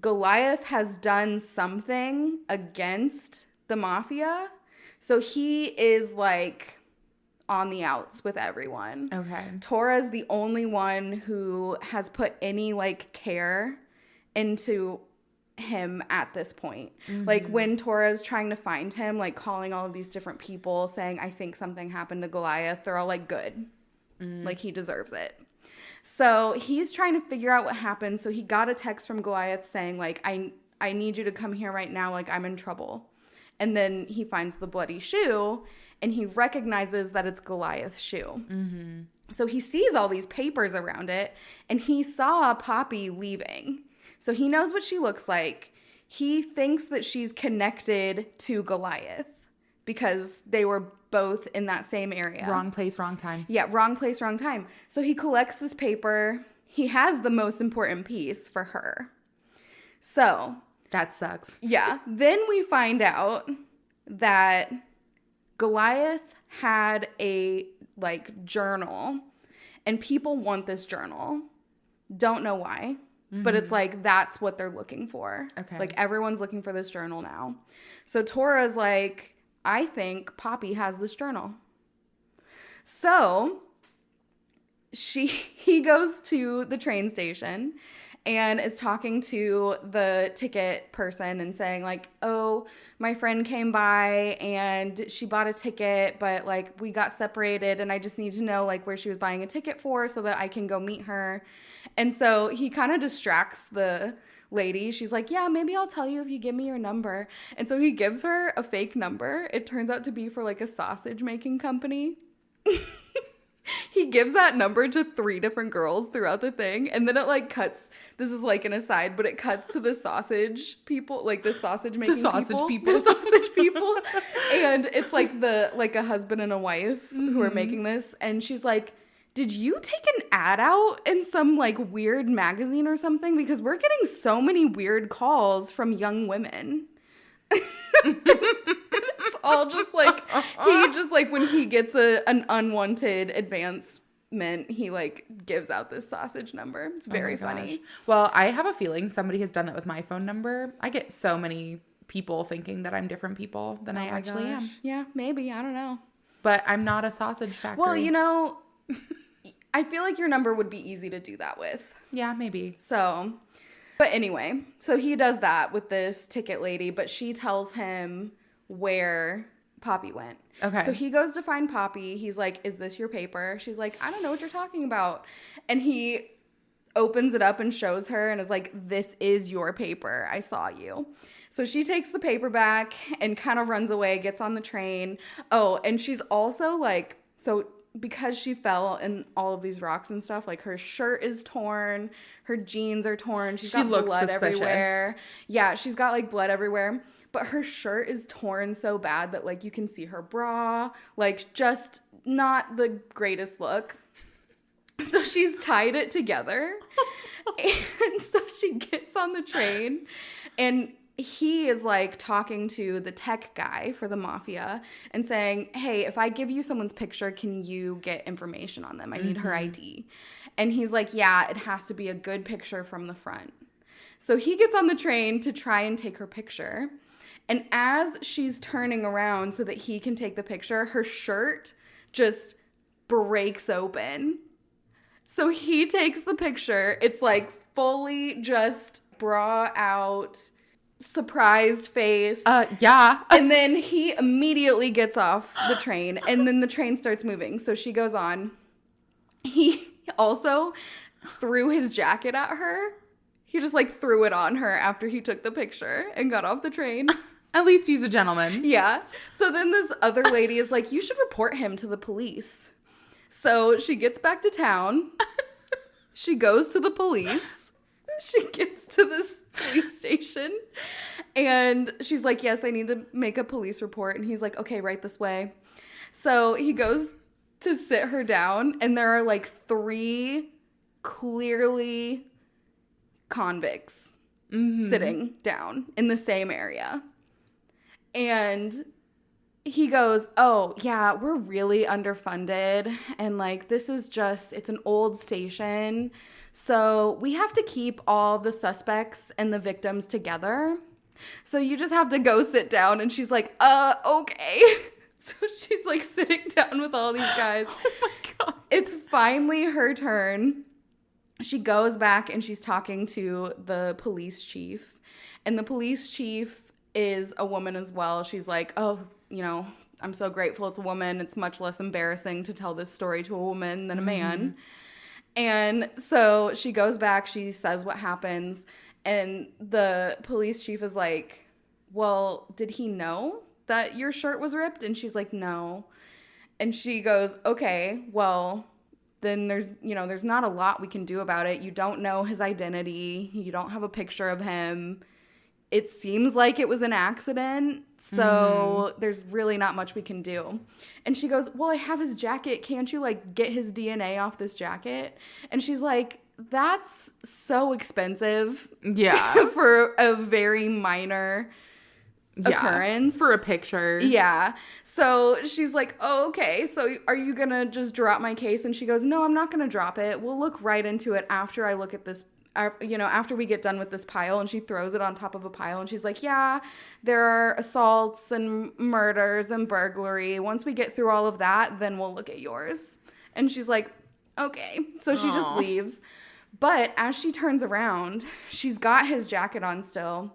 Goliath has done something against the mafia. So he is on the outs with everyone. Okay. Tora's the only one who has put any care into him at this point. Mm-hmm. When Tora's trying to find him, calling all of these different people saying, I think something happened to Goliath, they're all good. Mm-hmm. He deserves it. So he's trying to figure out what happened. So he got a text from Goliath saying I need you to come here right now. I'm in trouble. And then he finds the bloody shoe and he recognizes that it's Goliath's shoe. Mm-hmm. So he sees all these papers around it and he saw Poppy leaving. So he knows what she looks like. He thinks that she's connected to Goliath because they were both in that same area. Wrong place, wrong time. Yeah, wrong place, wrong time. So he collects this paper. He has the most important piece for her. So that sucks. Yeah. Then we find out that Goliath had a journal and people want this journal. Don't know why, but it's that's what they're looking for. Okay. Everyone's looking for this journal now. So Tora's I think Poppy has this journal. So he goes to the train station and is talking to the ticket person and saying oh, my friend came by and she bought a ticket, but we got separated and I just need to know where she was buying a ticket for so that I can go meet her. And so he kind of distracts the lady. She's like, yeah, maybe I'll tell you if you give me your number. And so he gives her a fake number. It turns out to be for a sausage making company. He gives that number to 3 different girls throughout the thing. And then it cuts, this is an aside, but it cuts to the sausage people, the sausage making people. The sausage people. And it's a husband and a wife who are making this. And she's like, did you take an ad out in some like weird magazine or something? Because we're getting so many weird calls from young women. It's all just like, he just like, when he gets an unwanted advancement, he like gives out this sausage number. It's very funny. Well, I have a feeling somebody has done that with my phone number. I get so many people thinking that I'm different people than I actually am. Yeah, maybe. I don't know. But I'm not a sausage factory. Well, you know, I feel like your number would be easy to do that with. Yeah, maybe. So, but anyway, so he does that with this ticket lady, but she tells him where Poppy went. Okay. So he goes to find Poppy. He's like, is this your paper? She's like, I don't know what you're talking about. And he opens it up and shows her and is like, this is your paper. I saw you. So she takes the paper back and kind of runs away, gets on the train. Oh, and she's also like, so because she fell in all of these rocks and stuff, like her shirt is torn, her jeans are torn, she got blood everywhere. Yeah, she's got like blood everywhere, but her shirt is torn so bad that like you can see her bra, like just not the greatest look. So she's tied it together. And so she gets on the train and he is like talking to the tech guy for the mafia and saying, hey, if I give you someone's picture, can you get information on them? I need her ID. And he's like, yeah, it has to be a good picture from the front. So he gets on the train to try and take her picture. And as she's turning around so that he can take the picture, her shirt just breaks open. So he takes the picture. It's like fully just bra out, surprised face. Yeah. And then he immediately gets off the train and then the train starts moving. So she goes on. He also threw his jacket at her. He just like threw it on her after he took the picture and got off the train. At least he's a gentleman. Yeah. So then this other lady is like, you should report him to the police. So she gets back to town. She goes to the police. She gets to this police station and she's like, yes, I need to make a police report. And he's like, okay, right this way. So he goes to sit her down and there are like 3 clearly convicts sitting down in the same area. And he goes, oh, yeah, we're really underfunded. And like, this is just, it's an old station. So we have to keep all the suspects and the victims together. So you just have to go sit down. And she's like, okay. So she's like sitting down with all these guys. Oh my God. It's finally her turn. She goes back and she's talking to the police chief. And the police chief is a woman as well. She's like, oh, you know, I'm so grateful it's a woman. It's much less embarrassing to tell this story to a woman than a man. And so she goes back, she says what happens, and the police chief is like, well, did he know that your shirt was ripped? And she's like, no. And she goes, okay, well, then there's not a lot we can do about it. You don't know his identity. You don't have a picture of him. It seems like it was an accident, so there's really not much we can do. And she goes, well, I have his jacket. Can't you, like, get his DNA off this jacket? And she's like, that's so expensive. Yeah. For a very minor occurrence. For a picture. Yeah. So she's like, oh, okay, so are you going to just drop my case? And she goes, no, I'm not going to drop it. We'll look right into it after I look at this, after we get done with this pile. And she throws it on top of a pile and she's like, yeah, there are assaults and murders and burglary. Once we get through all of that, then we'll look at yours. And she's like, okay. So she just leaves. But as she turns around, she's got his jacket on still.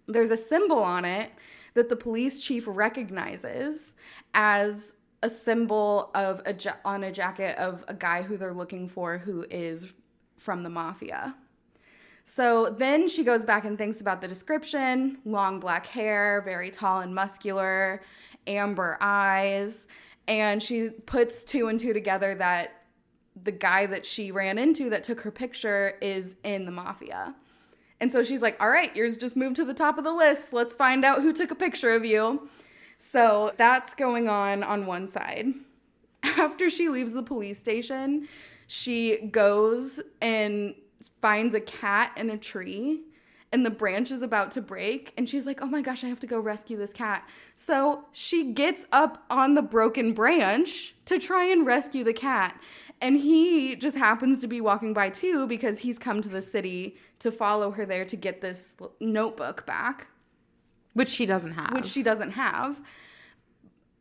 There's a symbol on it that the police chief recognizes as a symbol of on a jacket of a guy who they're looking for who is from the mafia. So then she goes back and thinks about the description: long black hair, very tall and muscular, amber eyes. And she puts 2 and 2 together that the guy that she ran into that took her picture is in the mafia. And so she's like, all right, yours just moved to the top of the list. Let's find out who took a picture of you. So that's going on one side. after she leaves the police station, she goes and finds a cat in a tree, and the branch is about to break, and she's like, oh my gosh, I have to go rescue this cat. So she gets up on the broken branch to try and rescue the cat. And he just happens to be walking by too, because he's come to the city to follow her there to get this notebook back. Which she doesn't have.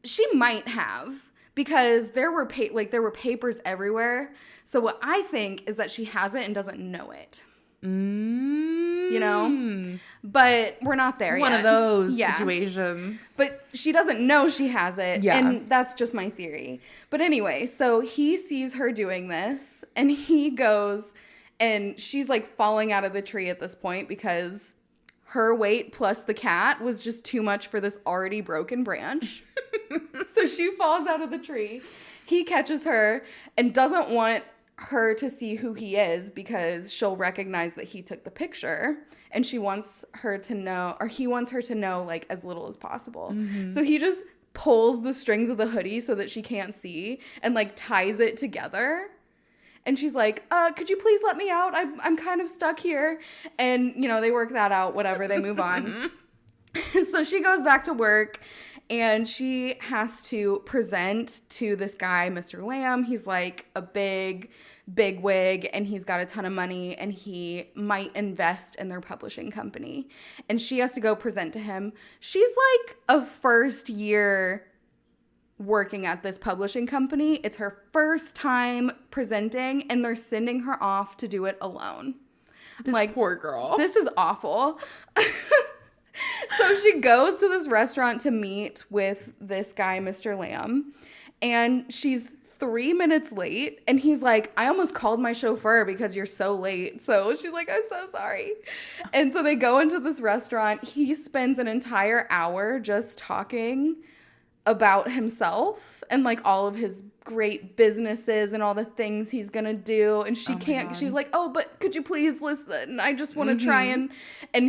She might have, because there were papers everywhere. So what I think is that she has it and doesn't know it. You know? But we're not there yet. One of those situations. But she doesn't know she has it. Yeah. And that's just my theory. But anyway, so he sees her doing this, and he goes, and she's like falling out of the tree at this point because her weight plus the cat was just too much for this already broken branch. So she falls out of the tree. He catches her and doesn't want her to see who he is because she'll recognize that he took the picture, and she wants her to know, or he wants her to know, like, as little as possible. So he just pulls the strings of the hoodie so that she can't see and, like, ties it together. And she's like, could you please let me out? I'm kind of stuck here. And, you know, they work that out, whatever, they move on. So she goes back to work, and she has to present to this guy, Mr. Lamb. He's like a big wig, and he's got a ton of money, and he might invest in their publishing company. And she has to go present to him. She's like a first year working at this publishing company. It's her first time presenting, and they're sending her off to do it alone. This like, poor girl. This is awful. So she goes to this restaurant to meet with this guy, Mr. Lamb, and she's 3 minutes late, and he's like, I almost called my chauffeur because you're so late. So she's like, I'm so sorry. And so they go into this restaurant. He spends an entire hour just talking about himself and like all of his great businesses and all the things he's gonna do, and she can't. She's like, oh, but could you please listen? I just want to try and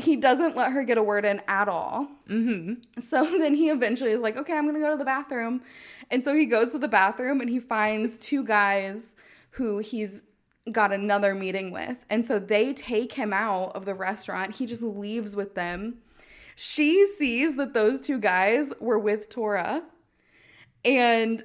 he doesn't let her get a word in at all. So then he eventually is like, okay, I'm gonna go to the bathroom. And so he goes to the bathroom, and he finds two guys who he's got another meeting with, and so they take him out of the restaurant. He just leaves with them. She sees that those two guys were with Tora, and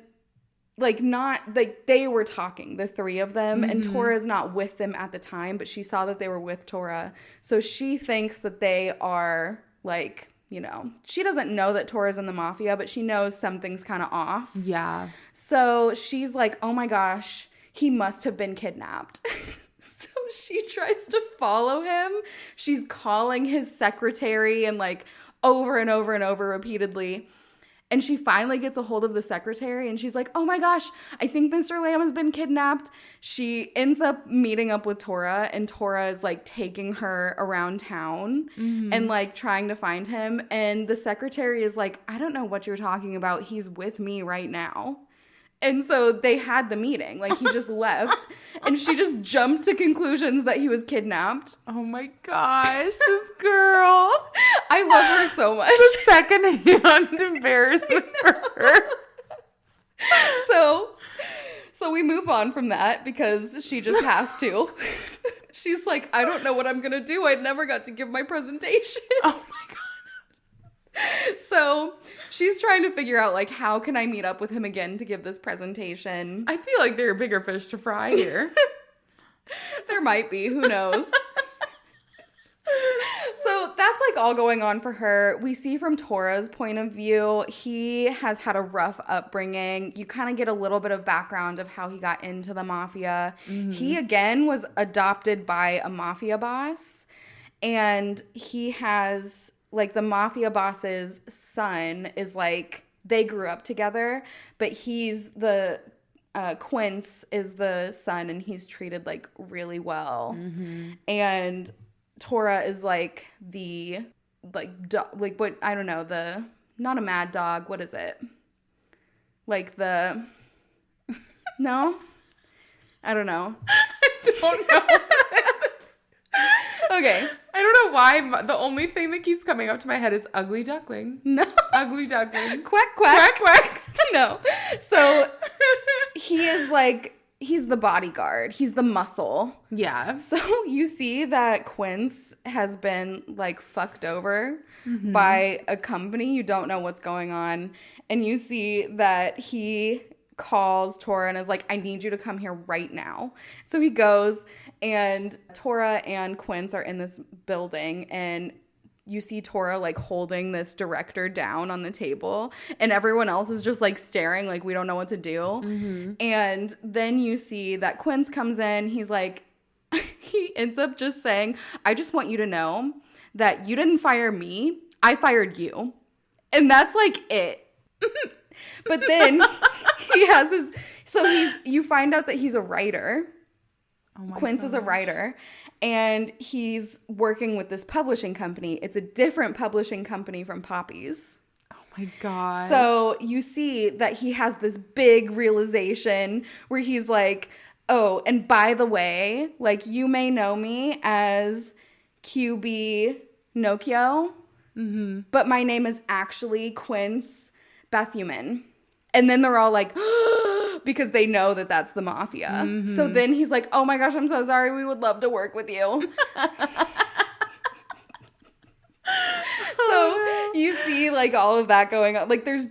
they were talking, the three of them, and Tora's not with them at the time, but she saw that they were with Tora. So she thinks that they are like, you know, she doesn't know that Tora's in the mafia, but she knows something's kind of off. Yeah. So she's like, oh my gosh, he must have been kidnapped. So she tries to follow him. She's calling his secretary and like over and over and over repeatedly. And she finally gets a hold of the secretary, and she's like, oh my gosh, I think Mr. Lamb has been kidnapped. She ends up meeting up with Tora, and Tora is like taking her around town and like trying to find him. And the secretary is like, I don't know what you're talking about. He's with me right now. And so they had the meeting. Like, he just left. And she just jumped to conclusions that he was kidnapped. Oh, my gosh. This girl. I love her so much. The secondhand embarrassment for her. So we move on from that because she just has to. She's like, I don't know what I'm going to do. I never got to give my presentation. Oh, my God. So she's trying to figure out, like, how can I meet up with him again to give this presentation? I feel like there are bigger fish to fry here. There might be. Who knows? So that's, like, all going on for her. We see from Tora's point of view, he has had a rough upbringing. You kind of get a little bit of background of how he got into the mafia. He, again, was adopted by a mafia boss. And he has... like, the mafia boss's son is, like, they grew up together, but he's the, Quince is the son, and he's treated, like, really well. And Tora is, like, the, like, like, what, I don't know, the, not a mad dog, what is it? Like, the, no? I don't know. I don't know. Okay. I don't know why. The only thing that keeps coming up to my head is ugly duckling. No. Ugly duckling. Quack, quack. Quack, quack. No. So he is like, he's the bodyguard. He's the muscle. Yeah. So you see that Quince has been like fucked over by a company. You don't know what's going on. And you see that he calls Tora and is like, I need you to come here right now. So he goes, and Tora and Quince are in this building, and you see Tora like holding this director down on the table, and everyone else is just like staring like we don't know what to do. And then you see that Quince comes in. He's like, he ends up just saying, I just want you to know that you didn't fire me. I fired you. And that's like it. But then he has his, so you find out that he's a writer. Quince is a writer, and he's working with this publishing company. It's a different publishing company from Poppy's. Oh my God. So you see that he has this big realization where he's like, oh, and by the way, like, you may know me as QB Nokio, but my name is actually Quince Bethuman. And then they're all like, because they know that that's the mafia. So then he's like, oh my gosh, I'm so sorry. We would love to work with you. So you see like all of that going on. Like there's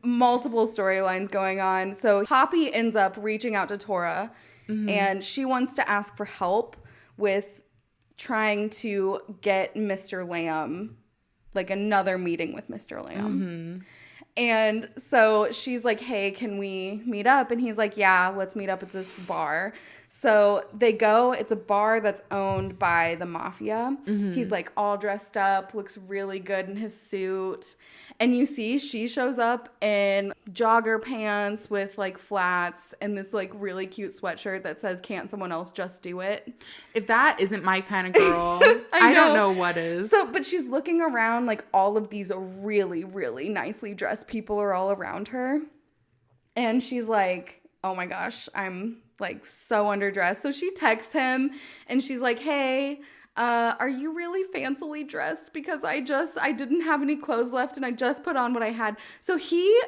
multiple storylines going on. So Poppy ends up reaching out to Tora, and she wants to ask for help with trying to get Mr. Lamb, like another meeting with Mr. Lamb. And so she's like, hey, can we meet up? And he's like, yeah, let's meet up at this bar. So they go. It's a bar that's owned by the mafia. He's like all dressed up, looks really good in his suit. And you see she shows up in jogger pants with like flats and this like really cute sweatshirt that says, can't someone else just do it? If that isn't my kind of girl, I don't know what is. So, but she's looking around, like all of these really, really nicely dressed people are all around her. And she's like, oh my gosh, I'm like so underdressed. So she texts him and she's like, hey, are you really fancily dressed? Because I didn't have any clothes left and I just put on what I had. So he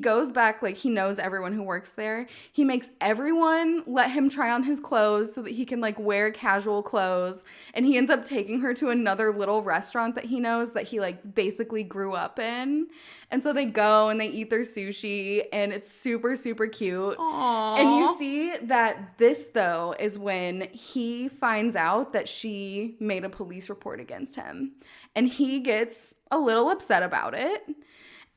goes back, like he knows everyone who works there. He makes everyone let him try on his clothes so that he can like wear casual clothes. And he ends up taking her to another little restaurant that he knows that he like basically grew up in. And so they go and they eat their sushi and it's super, super cute. Aww. And you see that this, though, is when he finds out that she made a police report against him. And he gets a little upset about it.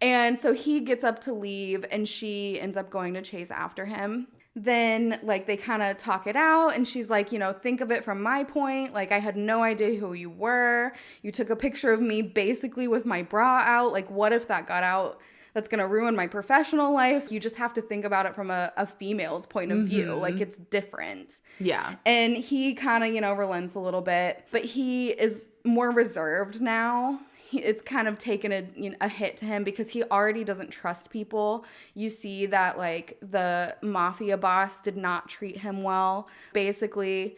And so he gets up to leave and she ends up going to chase after him. Then, like, they kind of talk it out, and she's like, you know, think of it from my point. Like, I had no idea who you were. You took a picture of me basically with my bra out. Like, what if that got out? That's going to ruin my professional life. You just have to think about it from a female's point of view. Like, it's different. Yeah. And he kind of, you know, relents a little bit, but he is more reserved now. It's kind of taken a hit to him because he already doesn't trust people. You see that, like, the mafia boss did not treat him well. Basically,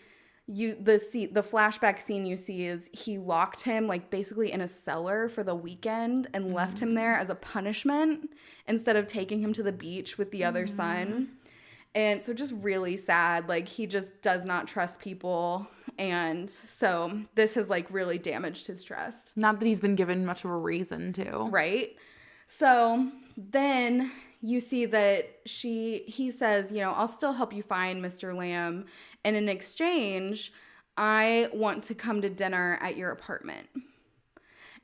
the flashback scene you see is he locked him, like, basically in a cellar for the weekend and left him there as a punishment instead of taking him to the beach with the other son. And so just really sad. Like, he just does not trust people. And so this has, like, really damaged his trust. Not that he's been given much of a reason to. Right? So then you see that he says, you know, I'll still help you find Mr. Lamb. And in exchange, I want to come to dinner at your apartment.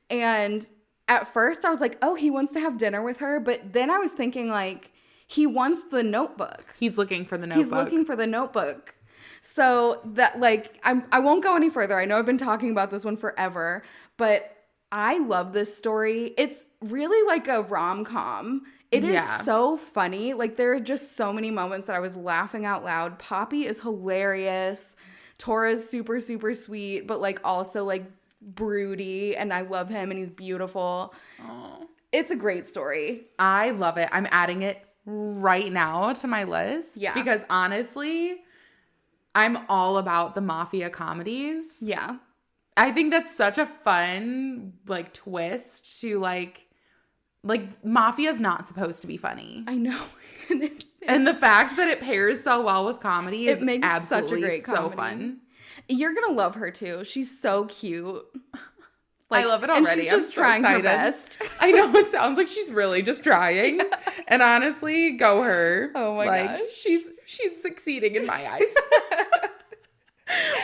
And at first I was like, oh, he wants to have dinner with her. But then I was thinking, like, he wants the notebook. He's looking for the notebook. He's looking for the notebook. So that, like, I won't go any further. I know I've been talking about this one forever, but I love this story. It's really like a rom-com. It is so funny. Like, there are just so many moments that I was laughing out loud. Poppy is hilarious. Tora's super, super sweet, but, like, also, like, broody, and I love him, and he's beautiful. Aww. It's a great story. I love it. I'm adding it right now to my list. Yeah. Because honestly, I'm all about the mafia comedies. Yeah. I think that's such a fun, like, twist to, like, Mafia's not supposed to be funny. I know. And the fact that it pairs so well with comedy is makes absolutely such a great so comedy. fun. You're going to love her too. She's so cute. I love it already. And she's just trying her best. I know, it sounds like she's really just trying. Yeah. And honestly, go her. Oh my gosh. She's succeeding in my eyes.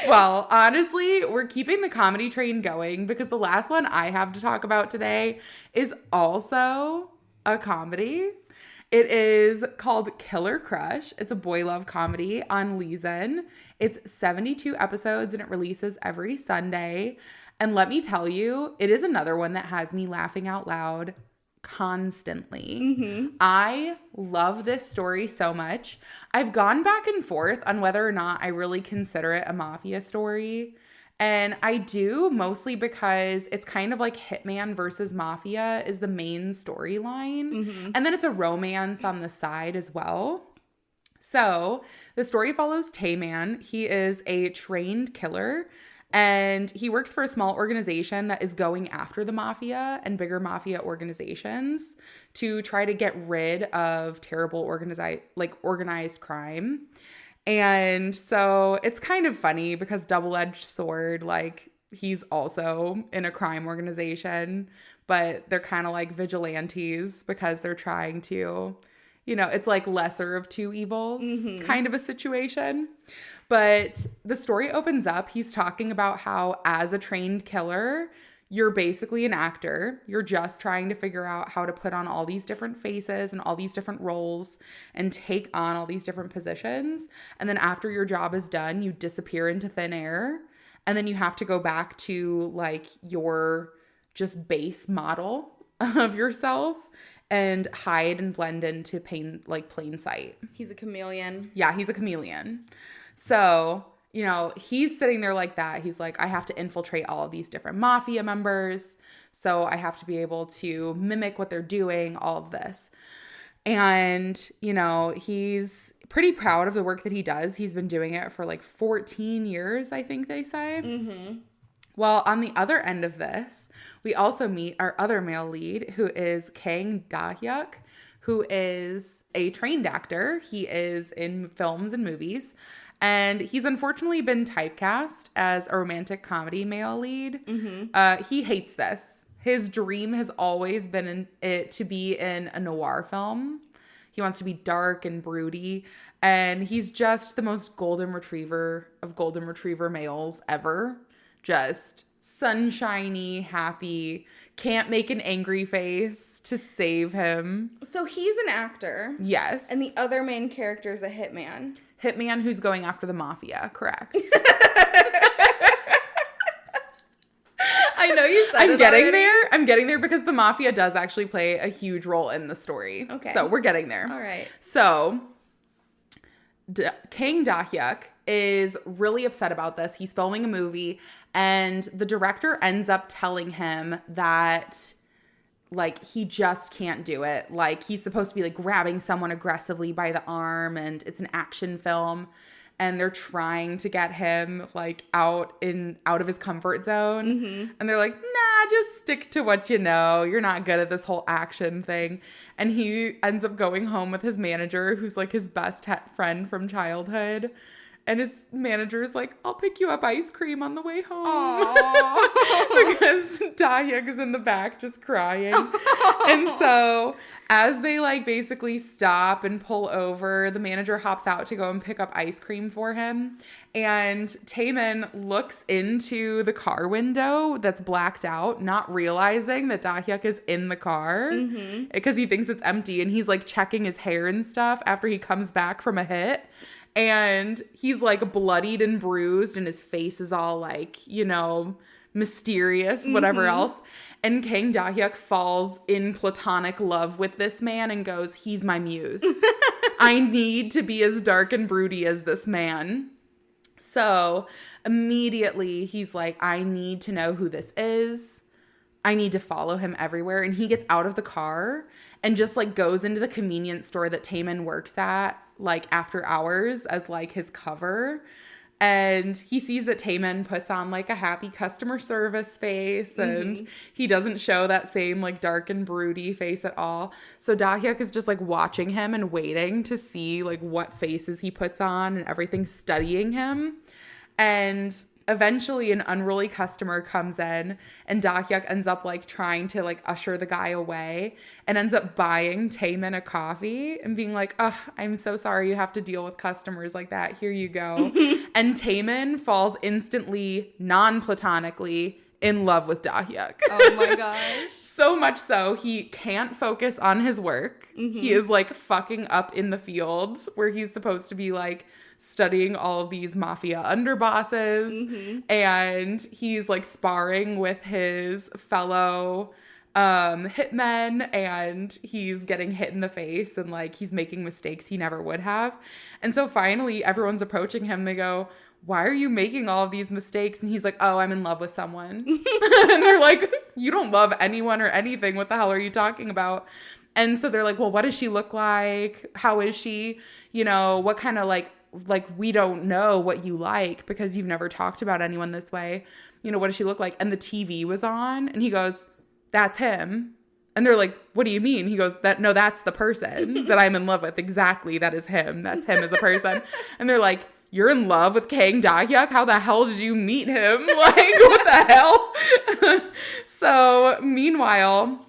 Well, honestly, we're keeping the comedy train going because the last one I have to talk about today is also a comedy. It is called Killer Crush. It's a boy love comedy on Leeson. It's 72 episodes and it releases every Sunday. And let me tell you, it is another one that has me laughing out loud constantly. Mm-hmm. I love this story so much. I've gone back and forth on whether or not I really consider it a mafia story. And I do, mostly because it's kind of like Hitman versus Mafia is the main storyline. Mm-hmm. And then it's a romance on the side as well. So the story follows Tayman. He is a trained killer. And he works for a small organization that is going after the mafia and bigger mafia organizations to try to get rid of terrible organized crime. And so it's kind of funny because double-edged sword, like he's also in a crime organization, but they're kind of like vigilantes because they're trying to, it's like lesser of two evils kind of a situation. But the story opens up, he's talking about how as a trained killer, you're basically an actor. You're just trying to figure out how to put on all these different faces and all these different roles and take on all these different positions. And then after your job is done, you disappear into thin air. And then you have to go back to like your just base model of yourself and hide and blend into plain sight. He's a chameleon. Yeah, he's a chameleon. So, he's sitting there like that. He's like, I have to infiltrate all of these different mafia members. So I have to be able to mimic what they're doing, all of this. And, he's pretty proud of the work that he does. He's been doing it for like 14 years, I think they say. Mm-hmm. Well, on the other end of this, we also meet our other male lead, who is Kang Da-hyuk, who is a trained actor. He is in films and movies. And he's unfortunately been typecast as a romantic comedy male lead. Mm-hmm. He hates this. His dream has always been to be in a noir film. He wants to be dark and broody. And he's just the most golden retriever of golden retriever males ever. Just sunshiny, happy, can't make an angry face to save him. So he's an actor. Yes. And the other main character is a hitman. Hitman who's going after the mafia, correct. I know you said I'm getting there. I'm getting there because the mafia does actually play a huge role in the story. Okay. So we're getting there. All right. So Kang Da-hyuk is really upset about this. He's filming a movie and the director ends up telling him that he just can't do it. He's supposed to be grabbing someone aggressively by the arm and it's an action film and they're trying to get him out of his comfort zone. Mm-hmm. And they're like, nah, just stick to what you know. You're not good at this whole action thing. And he ends up going home with his manager, who's his best friend from childhood. And his manager's like, I'll pick you up ice cream on the way home. Because Da-hyuk is in the back just crying. And so as they basically stop and pull over, the manager hops out to go and pick up ice cream for him. And Taemin looks into the car window that's blacked out, not realizing that Da-hyuk is in the car because he thinks it's empty. And he's checking his hair and stuff after he comes back from a hit. And he's bloodied and bruised and his face is all mysterious, whatever else. And Kang Da-hyuk falls in platonic love with this man and goes, he's my muse. I need to be as dark and broody as this man. So immediately he's like, I need to know who this is. I need to follow him everywhere. And he gets out of the car and just goes into the convenience store that Taemin works at after hours as his cover. And he sees that Taemin puts on like a happy customer service face, and he doesn't show that same like dark and broody face at all. So Da-hyuk is just like watching him and waiting to see like what faces he puts on and everything, studying him. And eventually an unruly customer comes in, and Da-hyuk ends up like trying to like usher the guy away, and ends up buying Taemin a coffee and being like, "Oh, I'm so sorry you have to deal with customers like that. Here you go." And Taemin falls instantly, non-platonically, in love with Da-hyuk. Oh my gosh. So much so, he can't focus on his work. He is like fucking up in the field where he's supposed to be like studying all of these mafia underbosses, and he's like sparring with his fellow hitmen, and he's getting hit in the face, and like he's making mistakes he never would have. And so finally everyone's approaching him. They go, "Why are you making all of these mistakes?" And he's like, "Oh, I'm in love with someone." And they're like, "You don't love anyone or anything. What the hell are you talking about?" And so they're like, "Well, what does she look like? How is she? You know, what kind of like we don't know what you like because you've never talked about anyone this way. You know, what does she look like?" And the TV was on, and he goes, "That's him." And they're like, "What do you mean?" He goes, "No, that's the person that I'm in love with. Exactly. That is him. That's him as a person." And they're like, "You're in love with Kang Da-hyuk? How the hell did you meet him? Like, what the hell?" So meanwhile,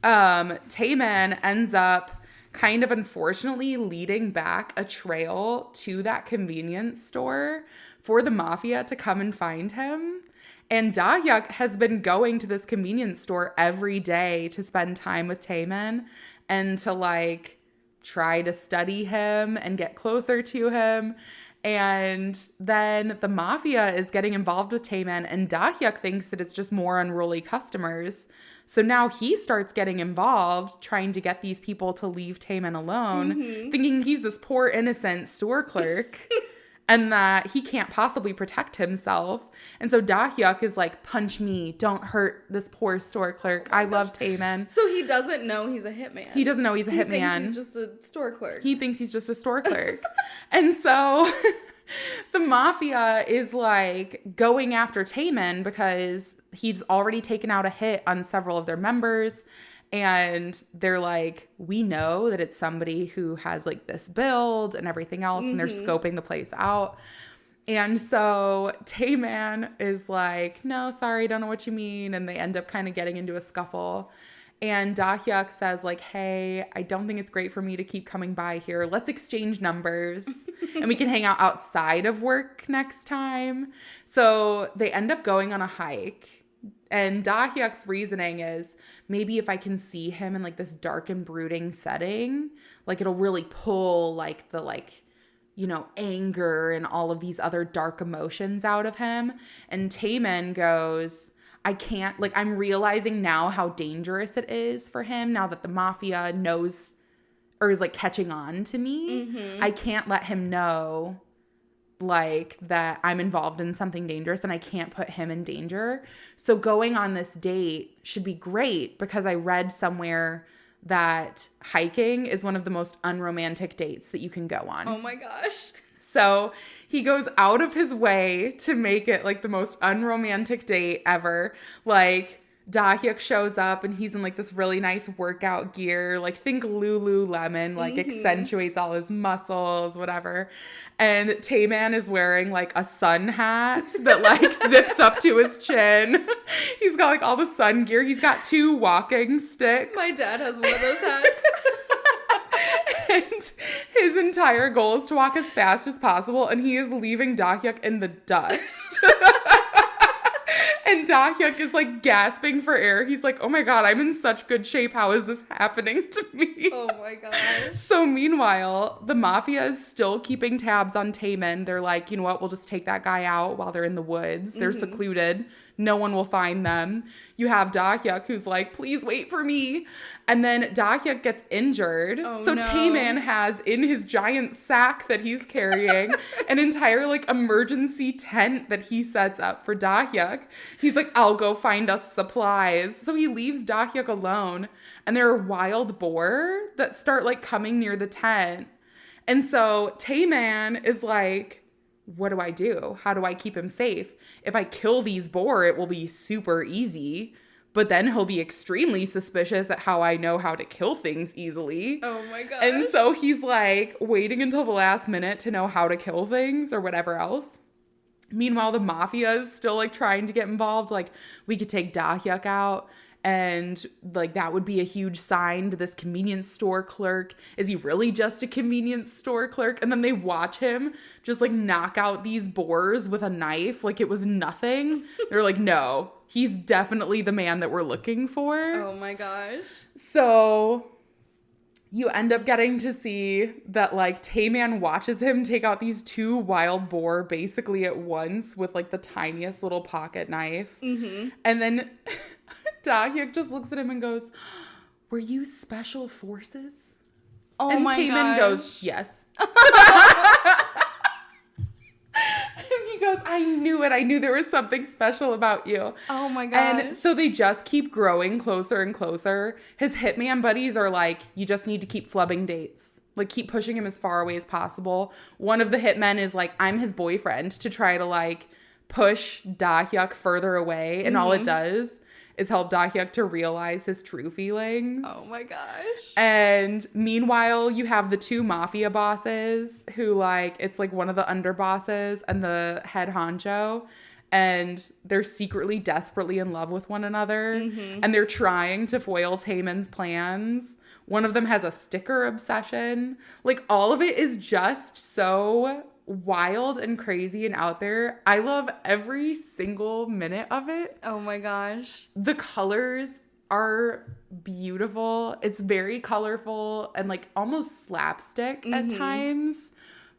Taemin ends up kind of unfortunately leading back a trail to that convenience store for the mafia to come and find him. And Da-hyuk has been going to this convenience store every day to spend time with Taemin and to like try to study him and get closer to him. And then the mafia is getting involved with Taemin, and Da-hyuk thinks that it's just more unruly customers. So now he starts getting involved, trying to get these people to leave Taemin alone, thinking he's this poor innocent store clerk and that he can't possibly protect himself. And so Da-hyuk is like, "Punch me, don't hurt this poor store clerk. I love Taemin." So he doesn't know he's a hitman. He doesn't know he's a hitman. He thinks he's just a store clerk. He thinks he's just a store clerk. And so the mafia is like going after Taemin because he's already taken out a hit on several of their members. And they're like, "We know that it's somebody who has like this build and everything else." And they're scoping the place out. And so Taemin is like, "No, sorry, don't know what you mean." And they end up kind of getting into a scuffle. And Da-hyuk says like, "Hey, I don't think it's great for me to keep coming by here. Let's exchange numbers and we can hang out outside of work next time." So they end up going on a hike. And Da-hyuk's reasoning is, maybe if I can see him in like this dark and brooding setting, like it'll really pull like the like, you know, anger and all of these other dark emotions out of him. And Taemin goes, "I can't, like, I'm realizing now how dangerous it is for him now that the mafia knows or is like catching on to me. I can't let him know like that I'm involved in something dangerous, and I can't put him in danger. So going on this date should be great because I read somewhere that hiking is one of the most unromantic dates that you can go on." Oh my gosh. So he goes out of his way to make it like the most unromantic date ever. Like, Da-hyuk shows up and he's in like this really nice workout gear, like think Lululemon, like accentuates all his muscles, whatever. And Taemin is wearing like a sun hat that like zips up to his chin. He's got like all the sun gear. He's got 2 walking sticks. My dad has one of those hats. And his entire goal is to walk as fast as possible, and he is leaving Da-hyuk in the dust. And Da-hyuk is like gasping for air. He's like, "Oh my God, I'm in such good shape. How is this happening to me?" Oh my gosh. So meanwhile, the mafia is still keeping tabs on Taemin. They're like, "You know what? We'll just take that guy out while they're in the woods. They're secluded. No one will find them." You have Da-hyuk who's like, "Please wait for me." And then Da-hyuk gets injured. So no. Taemin has in his giant sack that he's carrying an entire like emergency tent that he sets up for Da-hyuk. He's like, "I'll go find us supplies." So he leaves Da-hyuk alone, and there are wild boar that start like coming near the tent. And so Taemin is like, what do I do? How do I keep him safe? If I kill these boar, it will be super easy. But then he'll be extremely suspicious at how I know how to kill things easily. Oh my gosh. And so he's like waiting until the last minute to know how to kill things or whatever else. Meanwhile, the mafia is still like trying to get involved. Like, we could take Dahyuk out, and like that would be a huge sign to this convenience store clerk. Is he really just a convenience store clerk? And then they watch him just like knock out these boars with a knife like it was nothing. They're like, no, he's definitely the man that we're looking for. Oh my gosh. So you end up getting to see that like Tayman watches him take out these 2 wild boar basically at once with like the tiniest little pocket knife. Mm-hmm. And then Dahyuk just looks at him and goes, "Were you special forces?" Oh and my gosh. And Tayman goes, "Yes." And he goes, "I knew it. I knew there was something special about you." Oh my gosh. And so they just keep growing closer and closer. His hitman buddies are like, "You just need to keep flubbing dates. Like, keep pushing him as far away as possible." One of the hitmen is like, "I'm his boyfriend," to try to like push Dahyuk further away. And all it does is help Dahyuk to realize his true feelings. Oh my gosh. And meanwhile, you have the 2 mafia bosses who like, it's like one of the underbosses and the head honcho. And they're secretly desperately in love with one another. Mm-hmm. And they're trying to foil Tayman's plans. One of them has a sticker obsession. Like, all of it is just so wild and crazy and out there. I love every single minute of it. Oh my gosh. The colors are beautiful. It's very colorful and like almost slapstick at times,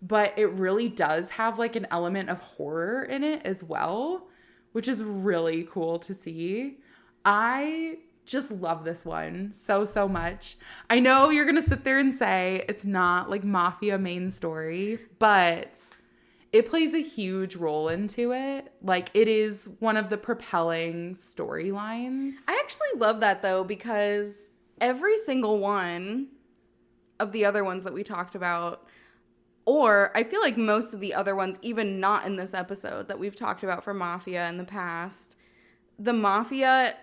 but it really does have like an element of horror in it as well, which is really cool to see. I just love this one so much. I know you're gonna sit there and say it's not like Mafia main story, but it plays a huge role into it. Like, it is one of the propelling storylines. I actually love that though, because every single one of the other ones that we talked about, or I feel like most of the other ones, even not in this episode that we've talked about for Mafia in the past, the Mafia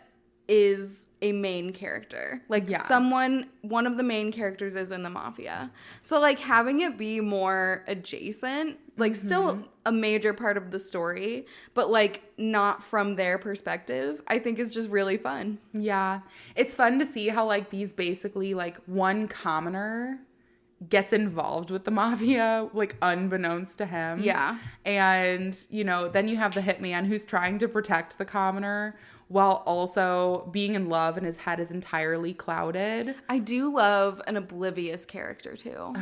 is a main character. Like, one of the main characters is in the Mafia. So, like, having it be more adjacent, like, still a major part of the story, but, like, not from their perspective, I think is just really fun. Yeah. It's fun to see how, like, these basically, like, one commoner gets involved with the Mafia, like, unbeknownst to him. Yeah. And, you know, then you have the hitman who's trying to protect the commoner while also being in love and his head is entirely clouded. I do love an oblivious character, too.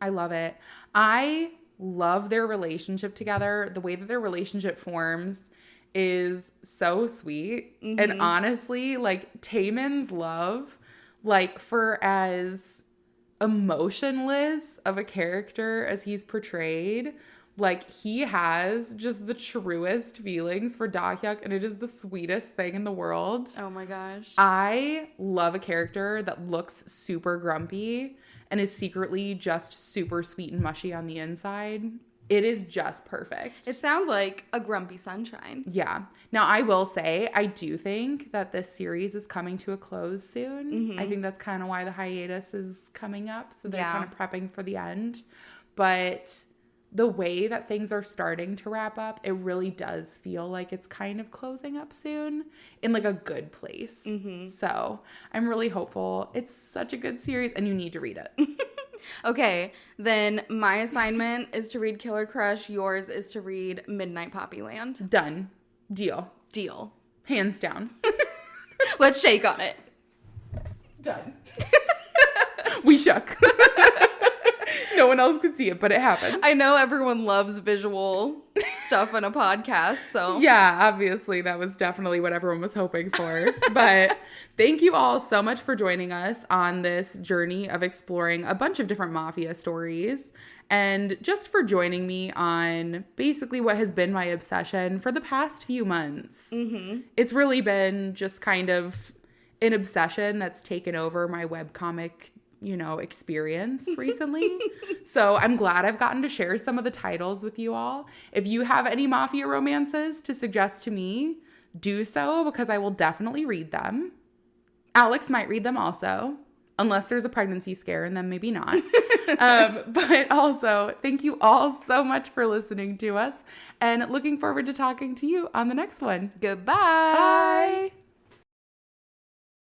I love it. I love their relationship together. The way that their relationship forms is so sweet. Mm-hmm. And honestly, like, Tayman's love, like, for as emotionless of a character as he's portrayed, like, he has just the truest feelings for Dahyuk, and it is the sweetest thing in the world. Oh my gosh. I love a character that looks super grumpy and is secretly just super sweet and mushy on the inside. It is just perfect. It sounds like a grumpy sunshine. Yeah. Now, I will say, I do think that this series is coming to a close soon. Mm-hmm. I think that's kind of why the hiatus is coming up. So they're kind of prepping for the end. But the way that things are starting to wrap up, it really does feel like it's kind of closing up soon in like a good place. Mm-hmm. So I'm really hopeful. It's such a good series and you need to read it. Okay, then my assignment is to read Killer Crush. Yours is to read Midnight Poppyland. Done. Deal. Hands down. Let's shake on it. Done. We shook. No one else could see it, but it happened. I know everyone loves visual stuff on a podcast, so. Yeah, obviously that was definitely what everyone was hoping for. But thank you all so much for joining us on this journey of exploring a bunch of different Mafia stories. And just for joining me on basically what has been my obsession for the past few months. Mm-hmm. It's really been just kind of an obsession that's taken over my webcomic experience recently. So I'm glad I've gotten to share some of the titles with you all. If you have any Mafia romances to suggest to me, do so, because I will definitely read them. Alex might read them also, unless there's a pregnancy scare, and then maybe not. But also, thank you all so much for listening to us, and looking forward to talking to you on the next one. Goodbye. Bye.